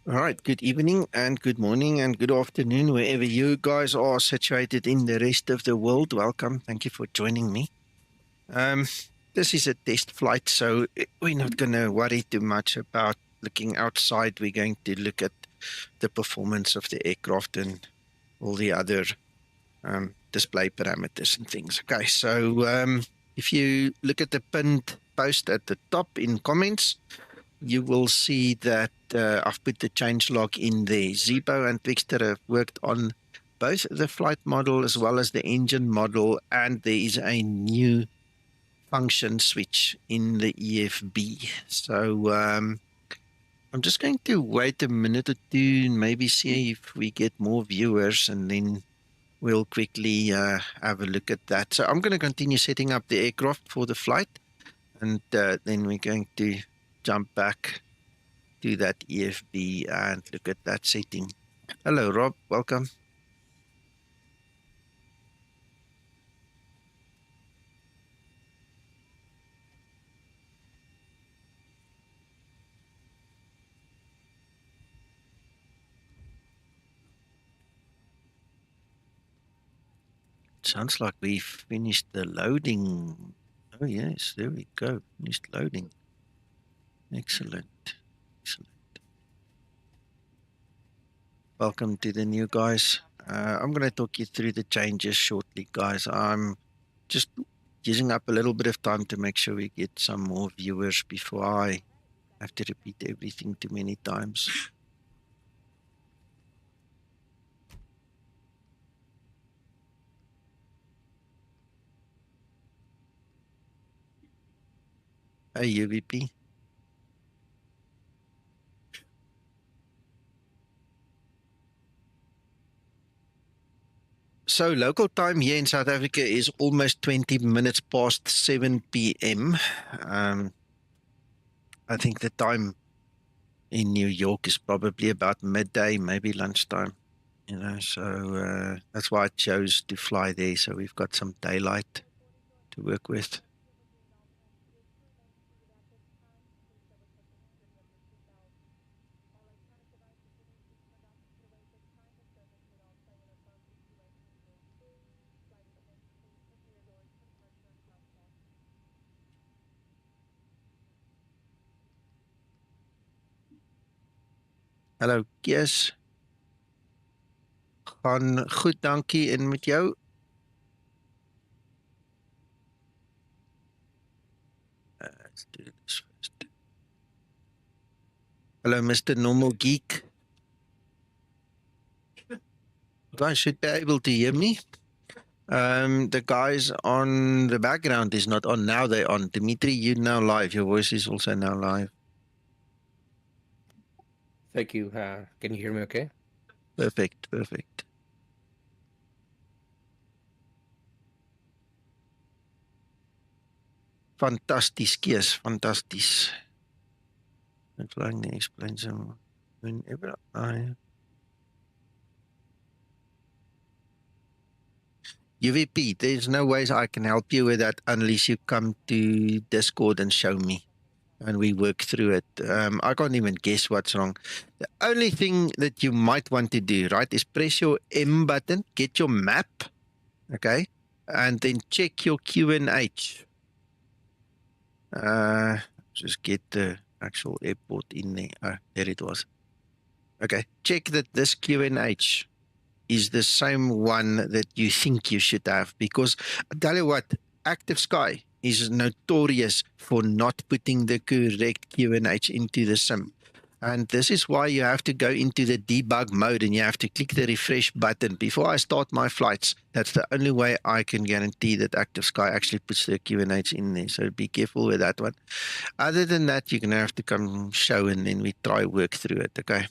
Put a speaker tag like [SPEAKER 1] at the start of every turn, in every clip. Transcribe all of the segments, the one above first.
[SPEAKER 1] All right, good evening and good morning and good afternoon, wherever you guys are situated in the rest of the world. Welcome. Thank you for joining me. This is a test flight, so we're not going to worry too much about looking outside. We're going to look at the performance of the aircraft and all the other display parameters and things. Okay, so if you look at the pinned post at the top in comments, you will see that I've put the changelog in there. Zibo and Twixter have worked on both the flight model as well as the engine model, and there is a new function switch in the EFB. So I'm just going to wait a minute or two and maybe see if we get more viewers, and then we'll quickly have a look at that. So I'm going to continue setting up the aircraft for the flight, and then we're going to jump back to that EFB and look at that setting. Hello, Rob. Welcome. Sounds like we finished the loading. Oh, yes, there we go. Finished loading. Excellent. Excellent. Welcome to the new guys. I'm going to talk you through the changes shortly, guys. I'm just using up a little bit of time to make sure we get some more viewers before I have to repeat everything too many times. Hey, UVP. So local time here in South Africa is almost 20 minutes past 7 p.m. I think the time in New York is probably about midday, maybe lunchtime. You know, so that's why I chose to fly there. So we've got some daylight to work with. Hallo, Kies. Gaan goed, dankie. En met jou? Let's do this first. Hello, Mr. Normal Geek. You guys should be able to hear me. The guys on the background is not on. Now they're on. Dimitri, you're now live. Your voice is also now live.
[SPEAKER 2] Thank you. Can you hear me okay?
[SPEAKER 1] Perfect, perfect. Fantasties, Kees, fantasties. I'm flying to explain some whenever I... UVP, there's no ways I can help you with that unless you come to Discord and show me and we work through it. I can't even guess what's wrong. The only thing that you might want to do, right, is press your M button, get your map, okay, and then check your QNH. Just get the actual airport in there. Oh, there it was. Okay, check that this QNH is the same one that you think you should have, because I tell you what, Active Sky is notorious for not putting the correct QNH into the sim. And this is why you have to go into the debug mode and you have to click the refresh button. Before I start my flights, that's the only way I can guarantee that Active Sky actually puts the QNH in there. So be careful with that one. Other than that, you're going to have to come show and then we try work through it, okay?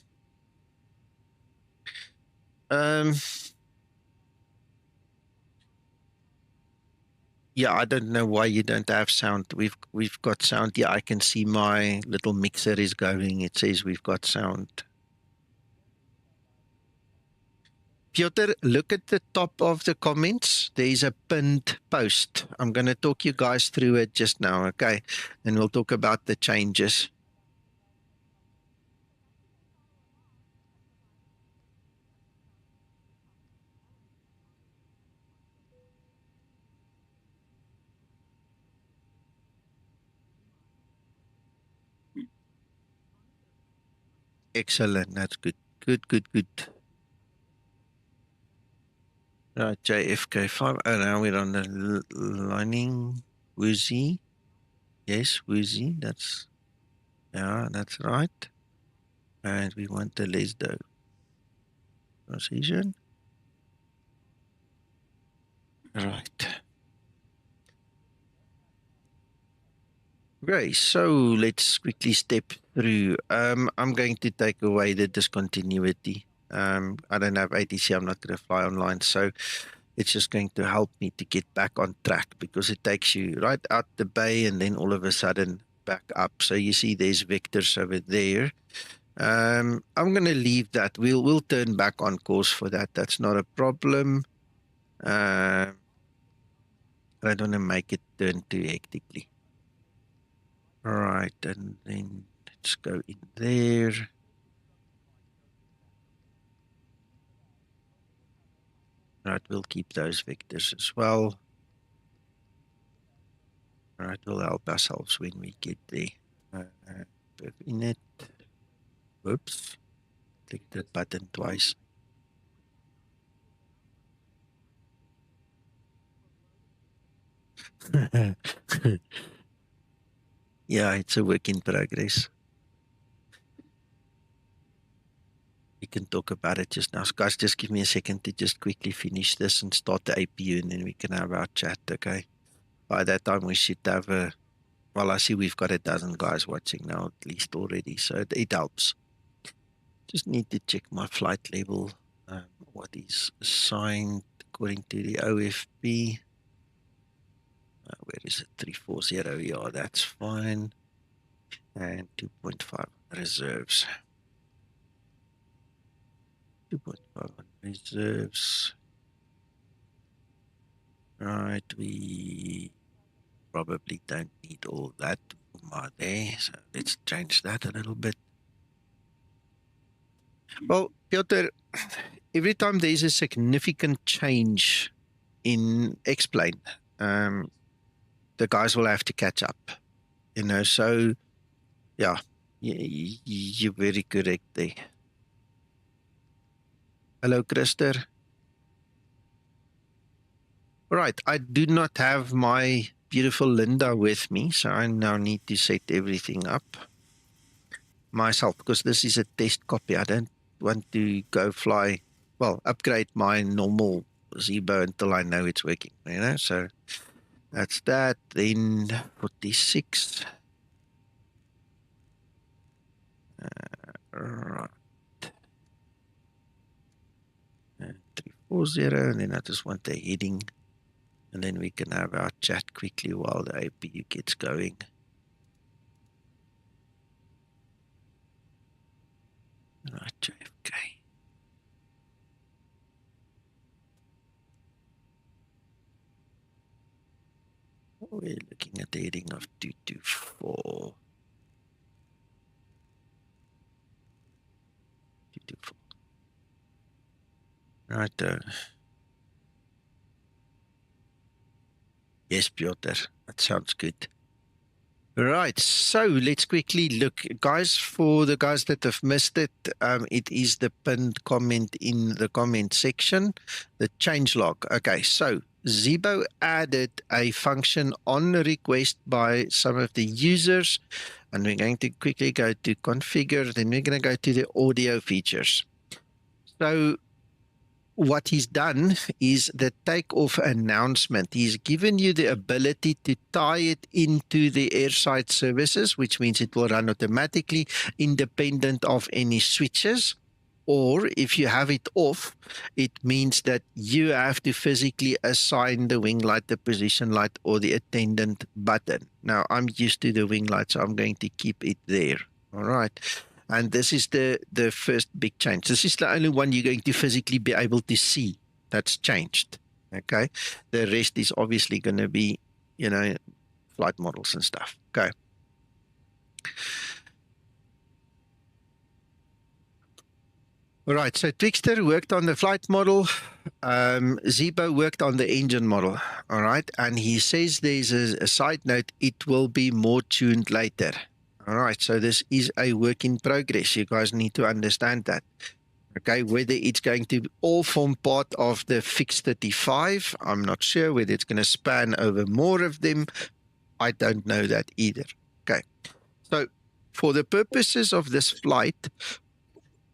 [SPEAKER 1] Yeah, I don't know why you don't have sound. We've got sound. Yeah, I can see my little mixer is going. It says we've got sound. Piotr, look at the top of the comments. There is a pinned post. I'm going to talk you guys through it just now, okay? And we'll talk about the changes. Excellent. That's good. Good. Right, JFK 5. Oh, now we're on the lining. WOZEE. Yes, WOZEE. That's right. And we want the less the precision. Right. Okay, so let's quickly step through. I'm going to take away the discontinuity. I don't have ATC, I'm not going to fly online, so it's just going to help me to get back on track because it takes you right out the bay and then all of a sudden back up. So you see there's vectors over there. I'm going to leave that. We'll turn back on course for that. That's not a problem. I don't want to make it turn too hectically. All right, and then let's go in there. Right, we'll keep those vectors as well. All right, we'll help ourselves when we get there. In it. Whoops. Click that button twice. Yeah, it's a work in progress. We can talk about it just now. Guys, just give me a second to just quickly finish this and start the APU, and then we can have our chat, okay? By that time, we should have well, I see we've got a dozen guys watching now, at least already, so it helps. Just need to check my flight level, what is assigned according to the OFP. Where is it? 340, yeah, that's fine. And 2.5 reserves. 2.5 on reserves. Right, we probably don't need all that there, so let's change that a little bit. Well, Piotr, every time there's a significant change in X-plane, the guys will have to catch up, you know, so yeah, you're very correct there. Hello, Krister. All right, I do not have my beautiful Linda with me, so I now need to set everything up myself because this is a test copy. I don't want to go fly, well, upgrade my normal Zibo until I know it's working, you know, so that's that. Then 46. Right. And 340, and then I just want the heading, and then we can have our chat quickly while the APU gets going. Right, JFK. We're looking at the heading of 224. 224. Right. Yes, Piotr, that sounds good. Right, so let's quickly look, guys. For the guys that have missed it, it is the pinned comment in the comment section, the changelog. Okay, so Zibo added a function on request by some of the users, and we're going to quickly go to configure, then we're going to go to the audio features. So what he's done is the takeoff announcement. He's given you the ability to tie it into the airside services, which means it will run automatically independent of any switches. Or if you have it off, it means that you have to physically assign the wing light, the position light, or the attendant button. Now, I'm used to the wing light, so I'm going to keep it there. All right. And this is the first big change. This is the only one you're going to physically be able to see that's changed. Okay. The rest is obviously going to be, you know, flight models and stuff. Okay. All right. So Twixter worked on the flight model. Zibo worked on the engine model. All right. And he says there's a side note, it will be more tuned later. All right, so this is a work in progress. You guys need to understand that. Okay, whether it's going to all form part of the fixed 35, I'm not sure. Whether it's going to span over more of them, I don't know that either. Okay, so for the purposes of this flight,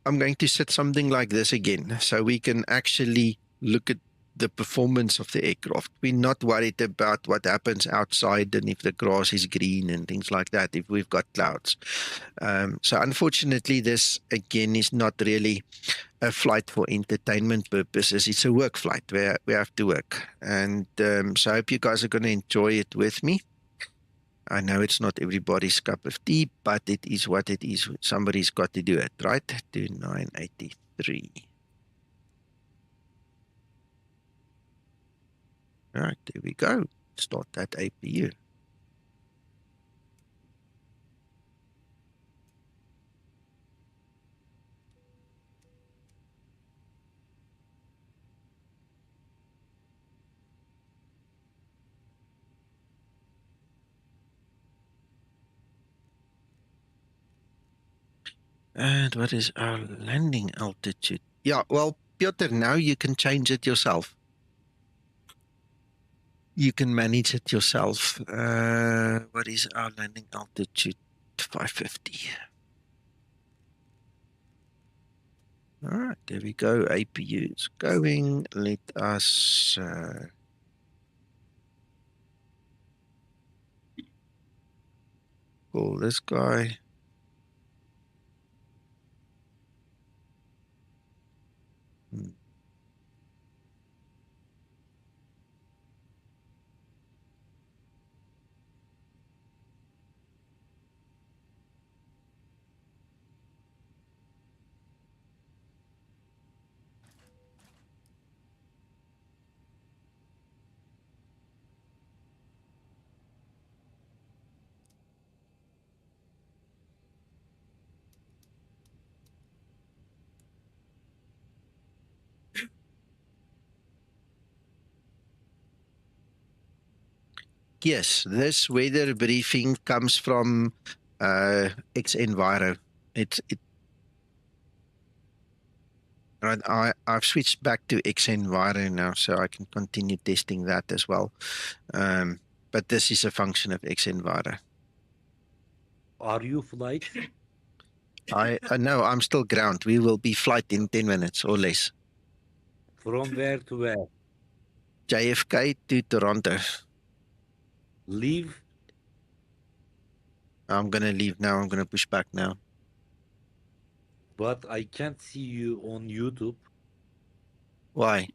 [SPEAKER 1] I'm going to set something like this again so we can actually look at the performance of the aircraft. We're not worried about what happens outside and if the grass is green and things like that, if we've got clouds. So unfortunately, this again is not really a flight for entertainment purposes. It's a work flight where we have to work. And so I hope you guys are going to enjoy it with me. I know it's not everybody's cup of tea, but it is what it is. Somebody's got to do it, right? 2983. All right, there we go. Start that APU. And what is our landing altitude? Yeah, well, Piotr, now you can change it yourself. You can manage it yourself. What is our landing altitude? 550. All right, there we go. APU is going. Let us call this guy. Yes, this weather briefing comes from xEnviro. I've switched back to xEnviro now, so I can continue testing that as well. But this is a function of xEnviro.
[SPEAKER 3] Are you flight?
[SPEAKER 1] No, I'm still ground. We will be flight in 10 minutes or less.
[SPEAKER 3] From where to where?
[SPEAKER 1] JFK to Toronto.
[SPEAKER 3] Leave?
[SPEAKER 1] I'm going to leave now. I'm going to push back now.
[SPEAKER 3] But I can't see you on YouTube.
[SPEAKER 1] Why?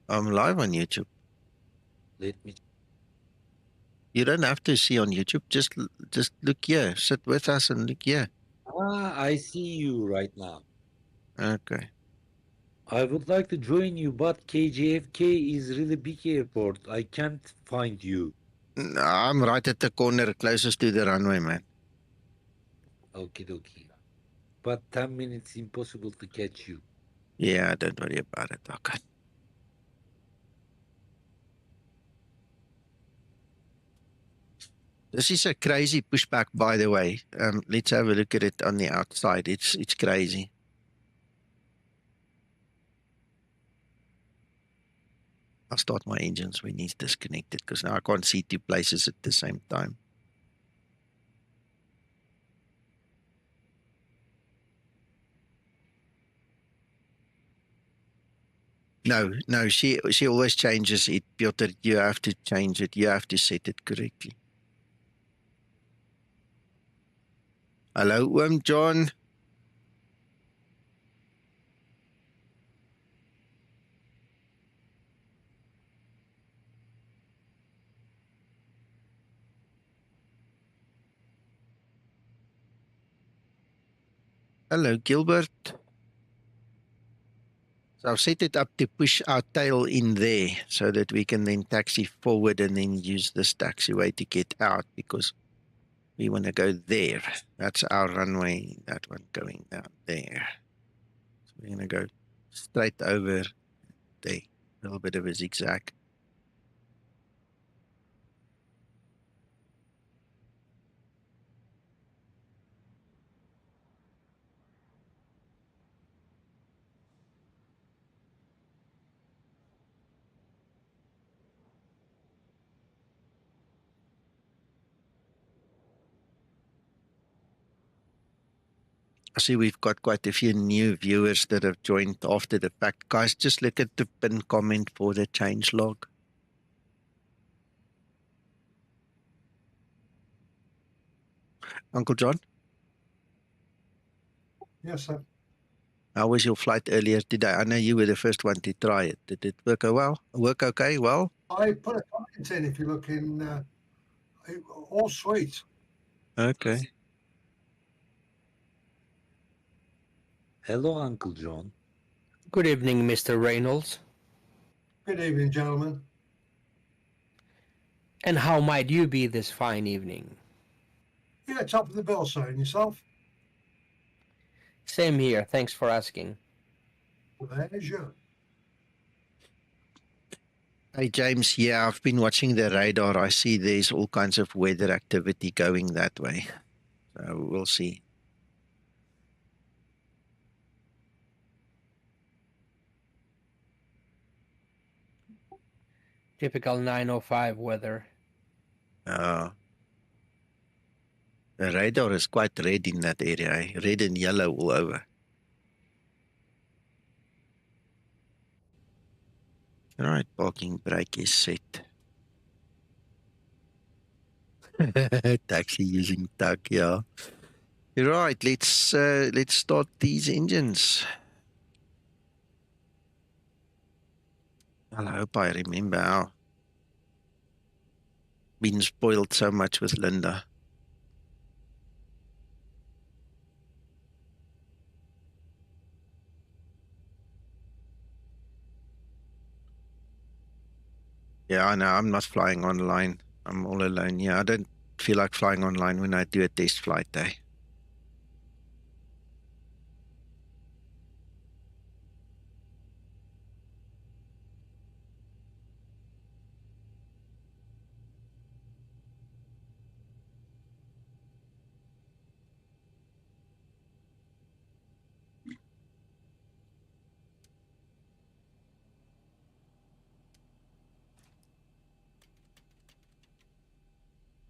[SPEAKER 1] I'm live on YouTube.
[SPEAKER 3] Let me.
[SPEAKER 1] You don't have to see on YouTube. Just look here. Sit with us and look here.
[SPEAKER 3] I see you right now.
[SPEAKER 1] Okay.
[SPEAKER 3] I would like to join you, but KJFK is really big airport. I can't find you.
[SPEAKER 1] No, I'm right at the corner closest to the runway, man.
[SPEAKER 3] Okie dokie. But 10 minutes impossible to catch you.
[SPEAKER 1] Yeah, don't worry about it. Okay. This is a crazy pushback, by the way. Let's have a look at it on the outside. It's crazy. I'll start my engines when he's disconnected because now I can't see two places at the same time. No, she always changes it. Piotr, you have to change it. You have to set it correctly. Hello, John. Hello, Gilbert. So I've set it up to push our tail in there so that we can then taxi forward and then use this taxiway to get out because we want to go there. That's our runway, that one going down there. So we're going to go straight over there, a little bit of a zigzag. I see we've got quite a few new viewers that have joined after the fact. Guys, just look at the pinned comment for the changelog. Uncle John,
[SPEAKER 4] Yes, sir.
[SPEAKER 1] how was your flight earlier today? I know you were the first one to try it. Did it work well? Work okay? Well?
[SPEAKER 4] I put a comment in if you look in all sweet.
[SPEAKER 1] Okay.
[SPEAKER 3] Hello, Uncle John.
[SPEAKER 2] Good evening, Mr. Reynolds.
[SPEAKER 4] Good evening, gentlemen.
[SPEAKER 2] And how might you be this fine evening?
[SPEAKER 4] Yeah, top of the bill, sir. And yourself?
[SPEAKER 2] Same here, thanks for asking.
[SPEAKER 4] Pleasure.
[SPEAKER 1] Hey, James, yeah, I've been watching the radar. I see there's all kinds of weather activity going that way. So we'll see.
[SPEAKER 2] Typical 905 weather.
[SPEAKER 1] The radar is quite red in that area, eh? Red and yellow all over. All right, parking brake is set. Taxi using tug, yeah. Right, let's start these engines. Well, I hope I remember how. Been spoiled so much with Linda. Yeah, I know. I'm not flying online. I'm all alone. Yeah, I don't feel like flying online when I do a test flight day.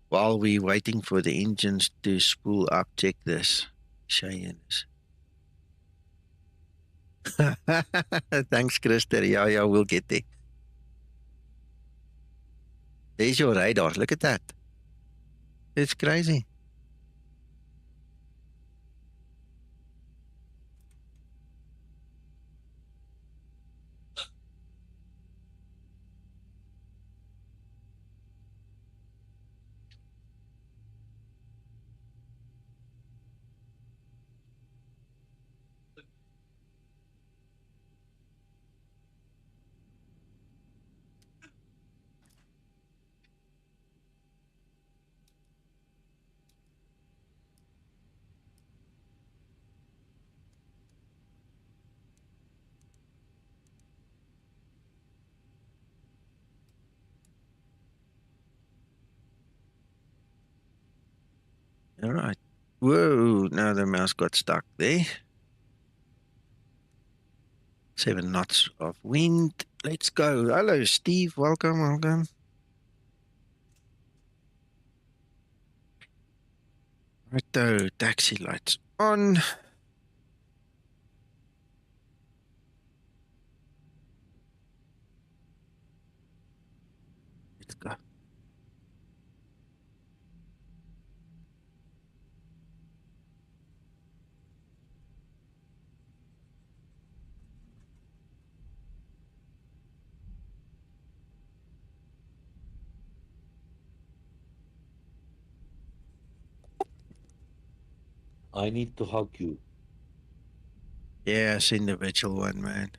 [SPEAKER 1] While we're waiting for the engines to spool up, check this. Cheyenne. Thanks, Christer. Yeah, we'll get there. There's your radar. Look at that. It's crazy. All right. Whoa, now the mouse got stuck there. 7 knots of wind. Let's go. Hello, Steve. Welcome. Righto, taxi lights on. Let's go.
[SPEAKER 3] I need to hug you.
[SPEAKER 1] Yes, individual one, man.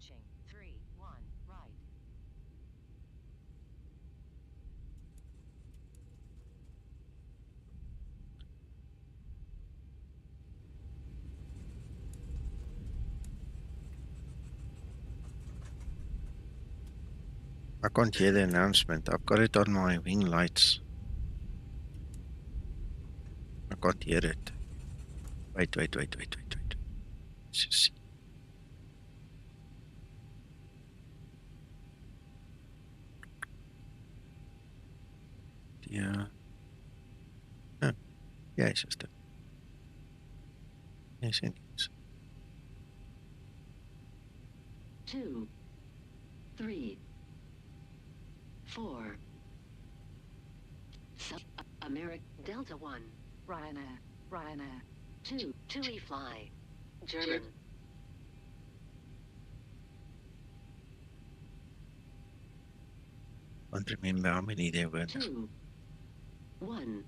[SPEAKER 5] approaching 3-1 right.
[SPEAKER 1] I can't hear the announcement. I've got it on my wing lights. I can't hear it. Wait. Let's just see. Yeah. Oh, yeah, it's just a... Yes, it is.
[SPEAKER 5] 2, 3, 4. American Delta 1. Ryanair. 2E fly. German.
[SPEAKER 1] Can't remember how many there were.
[SPEAKER 5] 2, 1.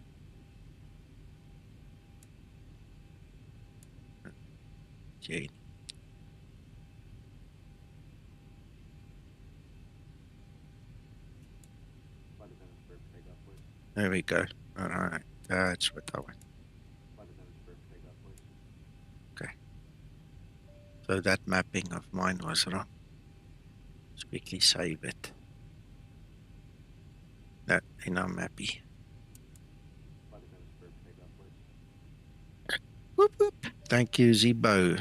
[SPEAKER 1] Jane. There we go. All right, that's what I want. Okay. So that mapping of mine was wrong. Let's quickly save it. That in our mappy. Whoop whoop. Thank you, Zibo.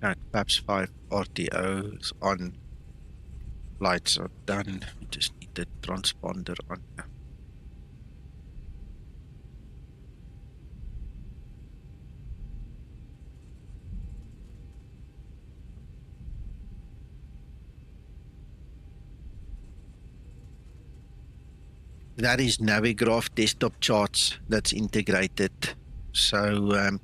[SPEAKER 1] Right, perhaps 5 RTO is on. Lights are done. We just need the transponder on. That is Navigraph desktop charts that's integrated. So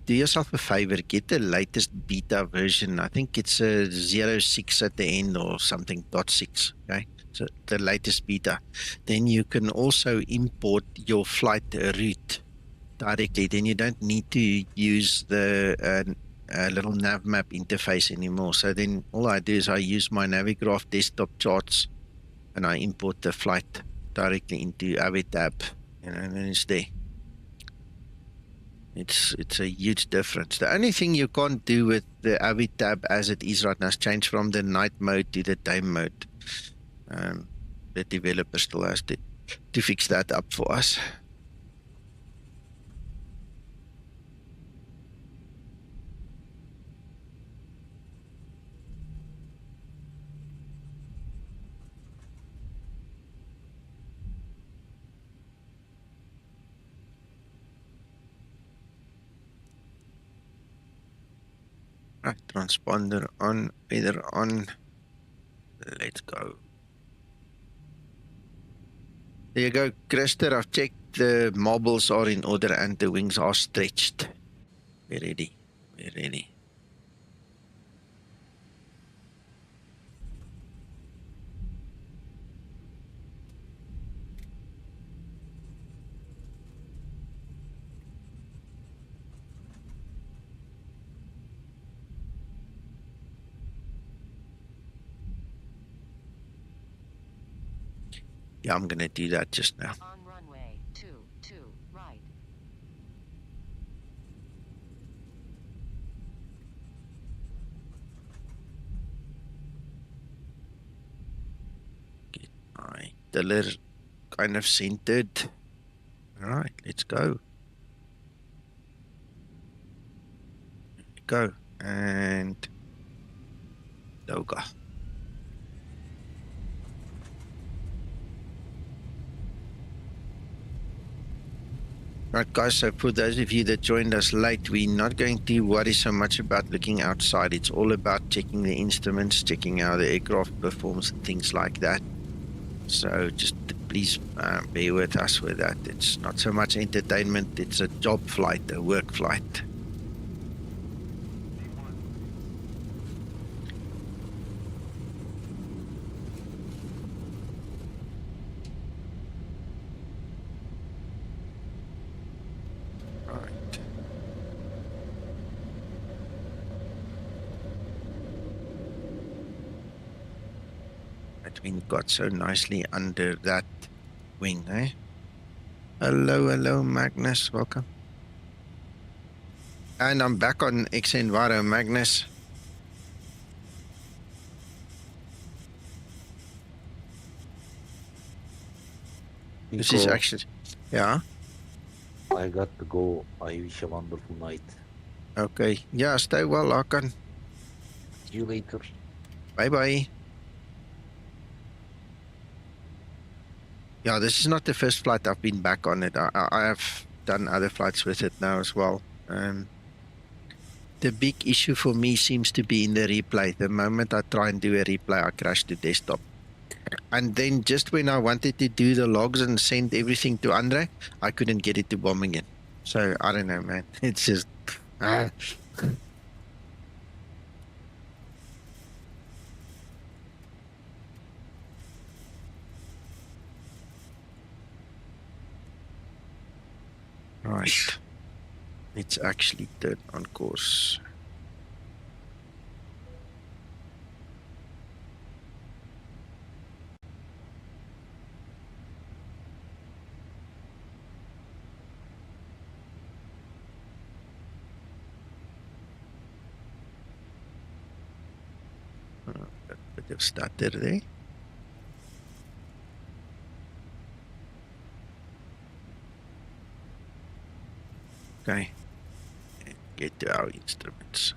[SPEAKER 1] do yourself a favor, get the latest beta version. I think it's a 06 at the end or something, .6, okay? So the latest beta. Then you can also import your flight route directly. Then you don't need to use the little nav map interface anymore. So then all I do is I use my Navigraph desktop charts and I import the flight directly into AviTab, and then it's there. It's a huge difference. The only thing you can't do with the AviTab as it is right now is change from the night mode to the day mode. The developer still has to fix that up for us. Right, transponder on, either on. Let's go. There you go, Christer. I've checked the marbles are in order and the wings are stretched. We're ready. We're ready. Yeah, I'm gonna do that just now.
[SPEAKER 5] On runway 22 right.
[SPEAKER 1] Get my tiller kind of centered. All right, let's go. Go and Doga. Right, guys, so for those of you that joined us late, we're not going to worry so much about looking outside. It's all about checking the instruments, checking how the aircraft performs and things like that. So just please bear with us with that. It's not so much entertainment, it's a job flight, a work flight. Right. That wind got so nicely under that wing, eh? Hello, Magnus. Welcome. And I'm back on xEnviro, Magnus. This is
[SPEAKER 3] Nico,
[SPEAKER 1] actually, yeah.
[SPEAKER 3] I got to go. I wish a wonderful night.
[SPEAKER 1] Okay. Yeah, stay well, Hakan.
[SPEAKER 3] See you later.
[SPEAKER 1] Bye-bye. Yeah, this is not the first flight I've been back on it. I have done other flights with it now as well. The big issue for me seems to be in the replay. The moment I try and do a replay, I crash to desktop. And then just when I wanted to do the logs and send everything to Andre, I couldn't get it to bomb again. So I don't know, man. It's just... Right. Let's actually turn on course. A bit of stutter there. Okay. And get to our instruments.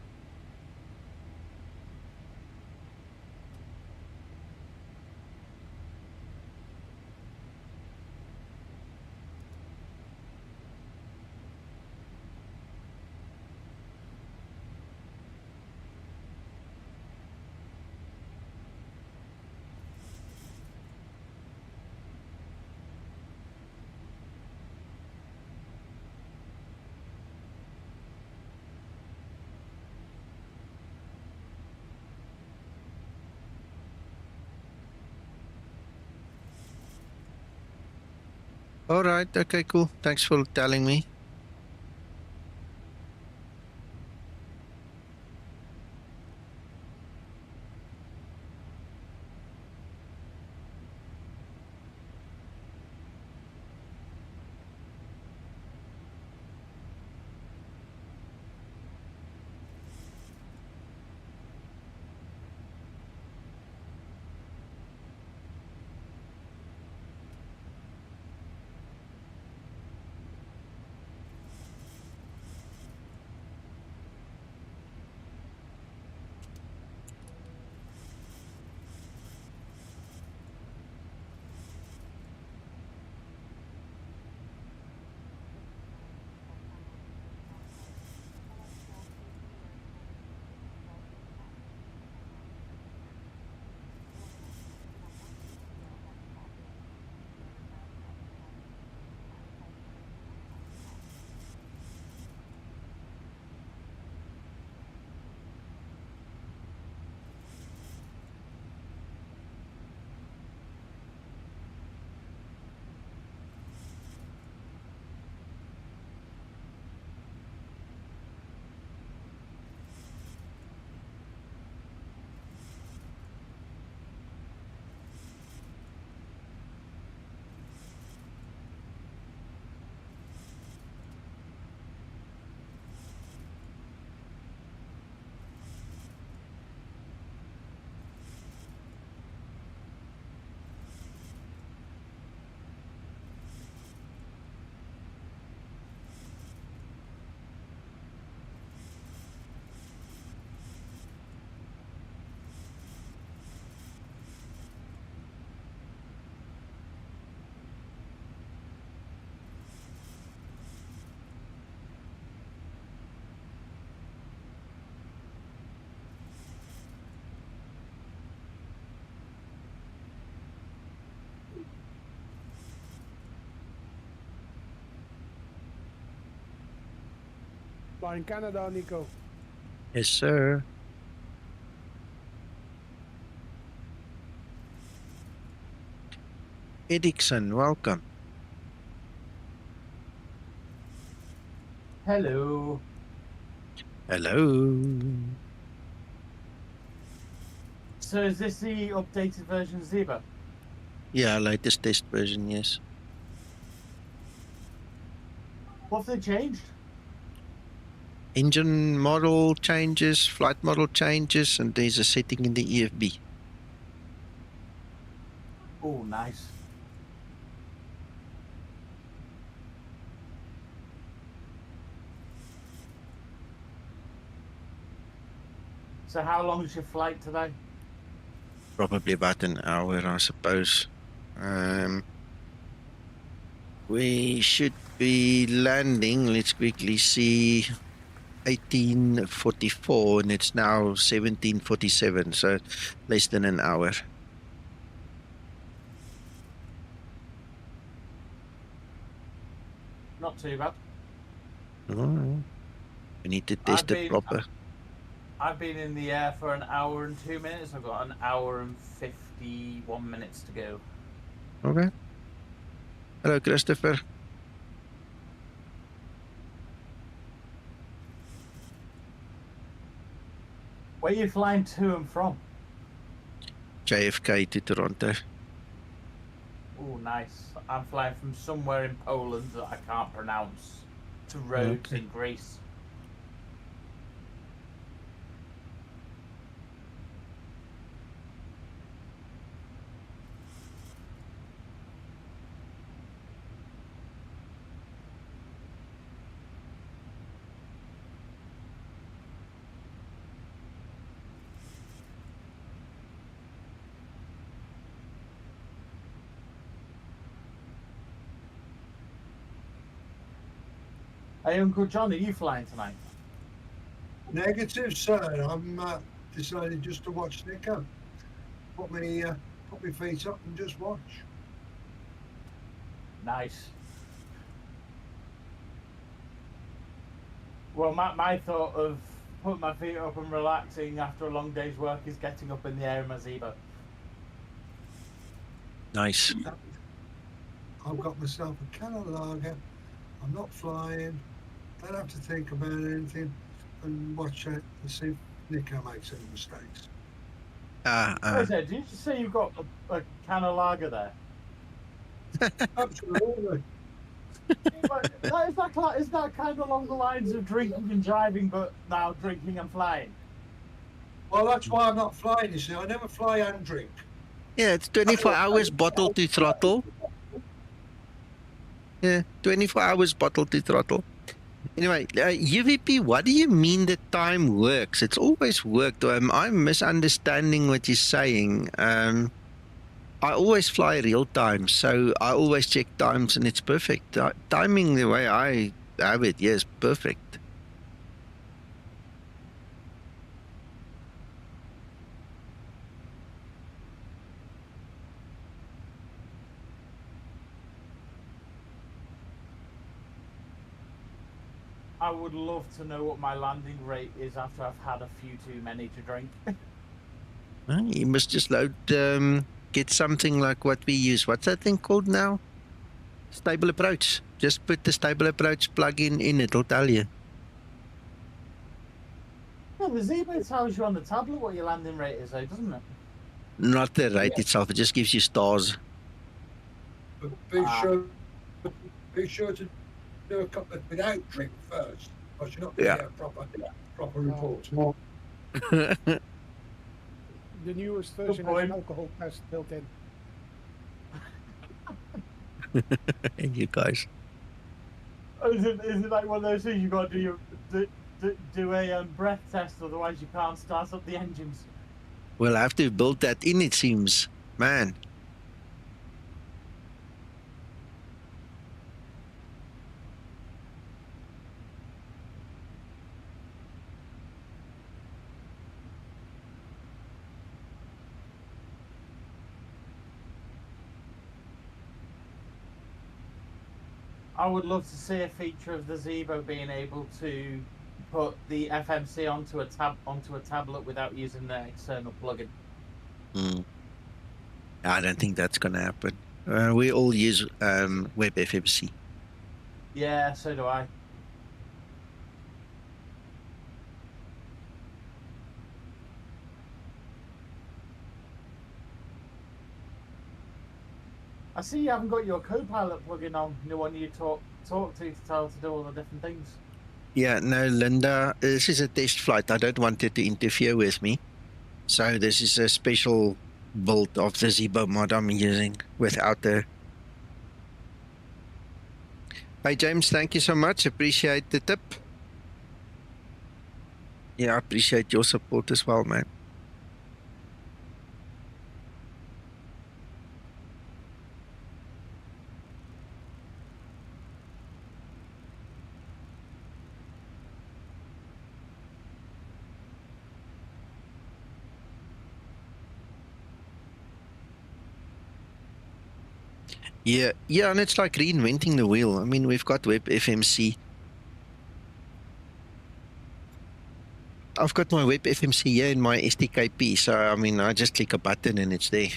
[SPEAKER 1] All right. Okay, cool. Thanks for telling me.
[SPEAKER 6] Flying Canada, Nico.
[SPEAKER 1] Yes, sir. Edixon, welcome.
[SPEAKER 7] Hello.
[SPEAKER 1] Hello.
[SPEAKER 7] So is this the updated version of Zibo?
[SPEAKER 1] Yeah, latest test version, yes.
[SPEAKER 7] What have they changed?
[SPEAKER 1] Engine model changes, flight model changes, and there's a setting in the EFB.
[SPEAKER 7] Oh, nice. So how long is your flight today?
[SPEAKER 1] Probably about an hour, I suppose. We should be landing. Let's quickly see. 18:44, and it's now 17:47, so less than an hour.
[SPEAKER 7] Not too bad.
[SPEAKER 1] Oh, we need to test it proper.
[SPEAKER 7] I've been in the air for an hour and 2 minutes. I've got an hour and 51 minutes to go.
[SPEAKER 1] Okay. Hello, Christopher.
[SPEAKER 7] Where are you flying to and from?
[SPEAKER 1] JFK to Toronto.
[SPEAKER 7] Oh, nice. I'm flying from somewhere in Poland that I can't pronounce to Rhodes in Greece. Hey, Uncle John, are you flying tonight?
[SPEAKER 4] Negative, sir. I'm decided just to watch Nico. Put me feet up and just watch.
[SPEAKER 7] Nice. Well, my thought of putting my feet up and relaxing after a long day's work is getting up in the air in my Zibo.
[SPEAKER 1] Nice.
[SPEAKER 4] I've got myself a can of lager. I'm not flying. Don't have to think about anything, and watch it and see if Nico makes any mistakes.
[SPEAKER 7] Did you just say you've got a can of lager there?
[SPEAKER 4] Absolutely.
[SPEAKER 7] Is that kind of along the lines of drinking and driving, but now drinking and flying?
[SPEAKER 4] Well, that's why I'm not flying, you see. I never fly and drink.
[SPEAKER 1] Yeah, it's 24 hours bottle to throttle. Yeah, 24 hours bottle to throttle. Anyway, UVP, what do you mean that time works? It's always worked. I'm misunderstanding what you're saying. I always fly real time, so I always check times and it's perfect. Timing the way I have it, yes, perfect.
[SPEAKER 7] I would love to know what my landing rate is after I've had a few too many to drink.
[SPEAKER 1] Well, you must just load, get something like what we use. What's that thing called now? Stable approach. Just put the stable approach plug-in in, it'll tell you.
[SPEAKER 7] Yeah, the Zibo tells you on the tablet what your landing rate is, though, doesn't it?
[SPEAKER 1] Not the rate itself, it just gives you stars.
[SPEAKER 4] But be sure to do a couple of without drink first, because you're not going to get a proper report.
[SPEAKER 6] The newest version has an alcohol test built in.
[SPEAKER 1] You guys.
[SPEAKER 7] Is it like one of those things you've got to do a breath test, otherwise you can't start up the engines?
[SPEAKER 1] We'll have to build that in, it seems. Man.
[SPEAKER 7] I would love to see a feature of the Zibo being able to put the FMC onto a tablet without using the external plugin.
[SPEAKER 1] I don't think that's going to happen. We all use WebFMC.
[SPEAKER 7] Yeah, so do I. I see you haven't got your Copilot plugin on, the one you talk to tell to do all the different things.
[SPEAKER 1] Yeah, no, Linda, this is a test flight. I don't want it to interfere with me. So this is a special build of the Zibomod I'm using without the... Hey, James, thank you so much. Appreciate the tip. Yeah, I appreciate your support as well, man. Yeah, and it's like reinventing the wheel. I mean, we've got WebFMC. I've got my WebFMC here in my SDKP, so I mean, I just click a button and it's there.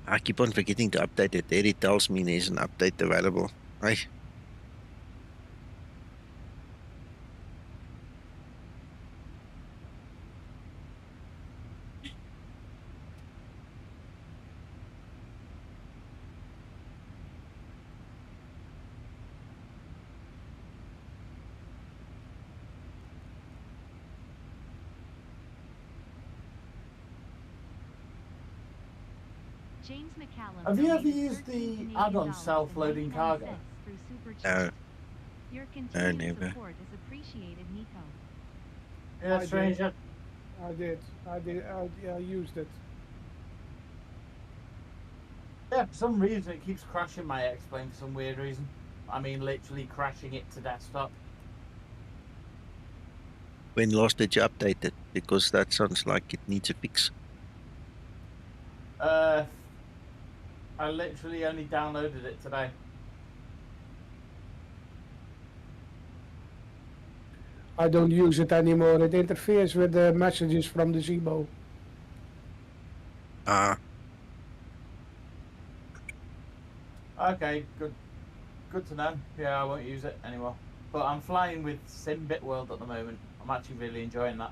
[SPEAKER 1] I keep on forgetting to update it. There it tells me there's an update available. Hey.
[SPEAKER 8] James McCallum.
[SPEAKER 7] Have you ever
[SPEAKER 8] donated
[SPEAKER 7] used the
[SPEAKER 8] 13 Canadian
[SPEAKER 7] add-on
[SPEAKER 8] dollars
[SPEAKER 7] self-loading
[SPEAKER 8] and
[SPEAKER 7] cargo?
[SPEAKER 8] 99 cents through Super
[SPEAKER 1] No.
[SPEAKER 8] Chat. Your continued
[SPEAKER 1] never.
[SPEAKER 8] support is appreciated, Nico.
[SPEAKER 7] Yeah,
[SPEAKER 6] I
[SPEAKER 7] stranger.
[SPEAKER 6] I used it.
[SPEAKER 7] Yeah, for some reason it keeps crashing my X-Plane for some weird reason. I mean, literally crashing it to desktop.
[SPEAKER 1] When last did you update it? Because that sounds like it needs a fix.
[SPEAKER 7] I literally only downloaded it today.
[SPEAKER 6] I don't use it anymore. It interferes with the messages from the Zibo.
[SPEAKER 7] Okay, good to know. Yeah, I won't use it anymore. But I'm flying with Simbit World at the moment. I'm actually really enjoying that.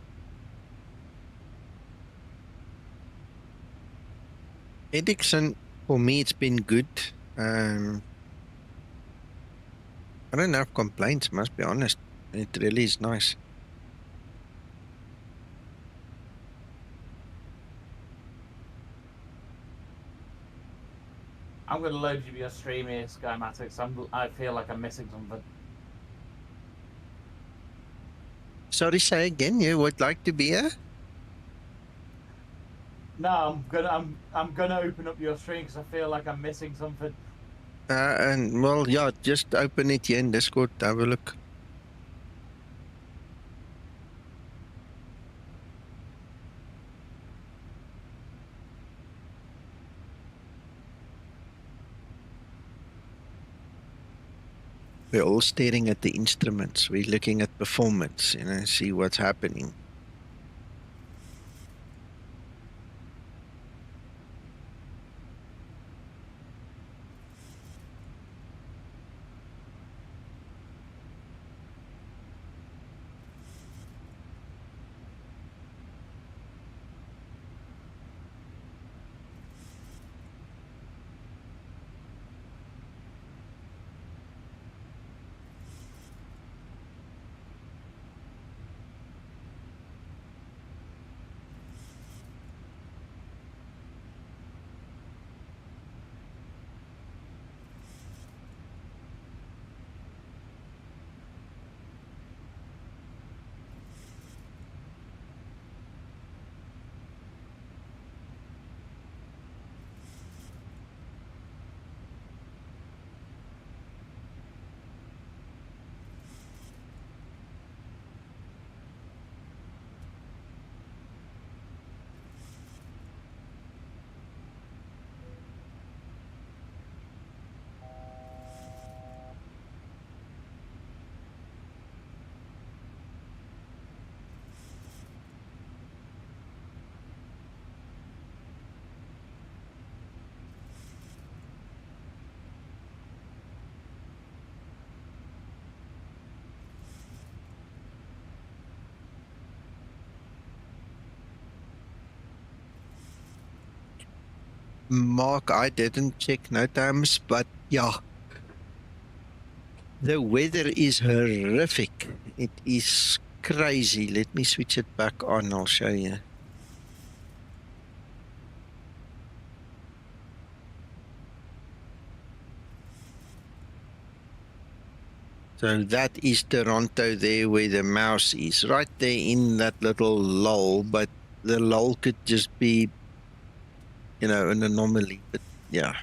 [SPEAKER 1] Edison, for me, it's been good. I don't have complaints, must be honest. It really is nice.
[SPEAKER 7] I'm going to load you your stream here, Skymatix. I feel like I'm missing something.
[SPEAKER 1] Sorry, say again. You would like to be here?
[SPEAKER 7] No, I'm gonna open up your stream because I feel like I'm missing something.
[SPEAKER 1] And well, yeah, just open it here in Discord. Have a look. We're all staring at the instruments. We're looking at performance, see what's happening. Mark, I didn't check no times, but yeah, the weather is horrific. It is crazy. Let me switch it back on. I'll show you. So that is Toronto there where the mouse is, right there in that little lull, but the lull could just be, you know, an anomaly, but yeah.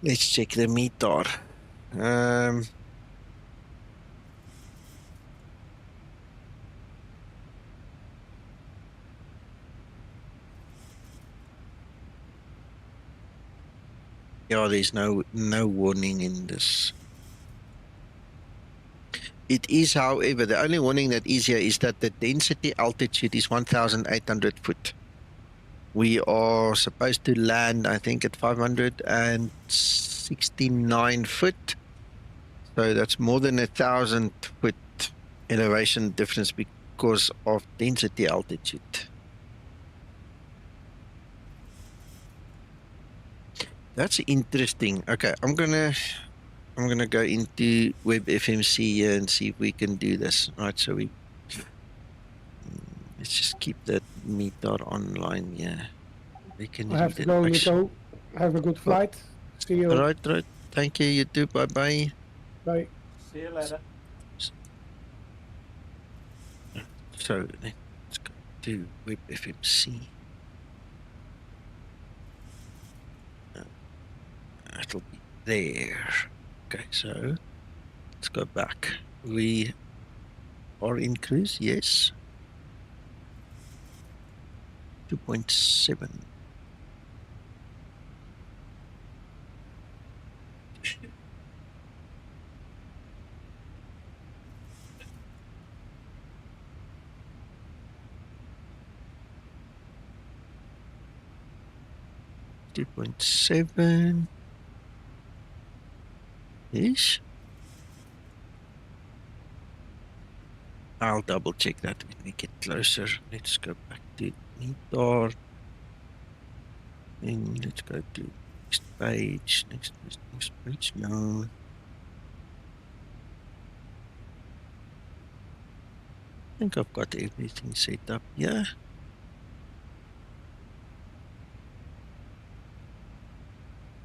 [SPEAKER 1] Let's check the METAR. Yeah, there's no warning in this. It is, however, the only warning that is here is that the density altitude is 1,800 foot. We are supposed to land, I think, at 569 foot. So that's more than 1,000 foot elevation difference because of density altitude. That's interesting. Okay, I'm gonna go into WebFMC here and see if we can do this. Right, so let's just keep that METAR online here. We can
[SPEAKER 6] I have
[SPEAKER 1] read
[SPEAKER 6] to
[SPEAKER 1] it.
[SPEAKER 6] go, Nico. Have a good flight. See you.
[SPEAKER 1] Right. Thank you. You too. Bye bye.
[SPEAKER 6] Bye.
[SPEAKER 7] See you later.
[SPEAKER 1] So let's go to WebFMC. It'll be there. Okay, so let's go back. We are in cruise, yes. 2.7. .7 ish. I'll double check that when we get closer. Let's go back to METAR. And let's go to next page. Next page. No. I think I've got everything set up here.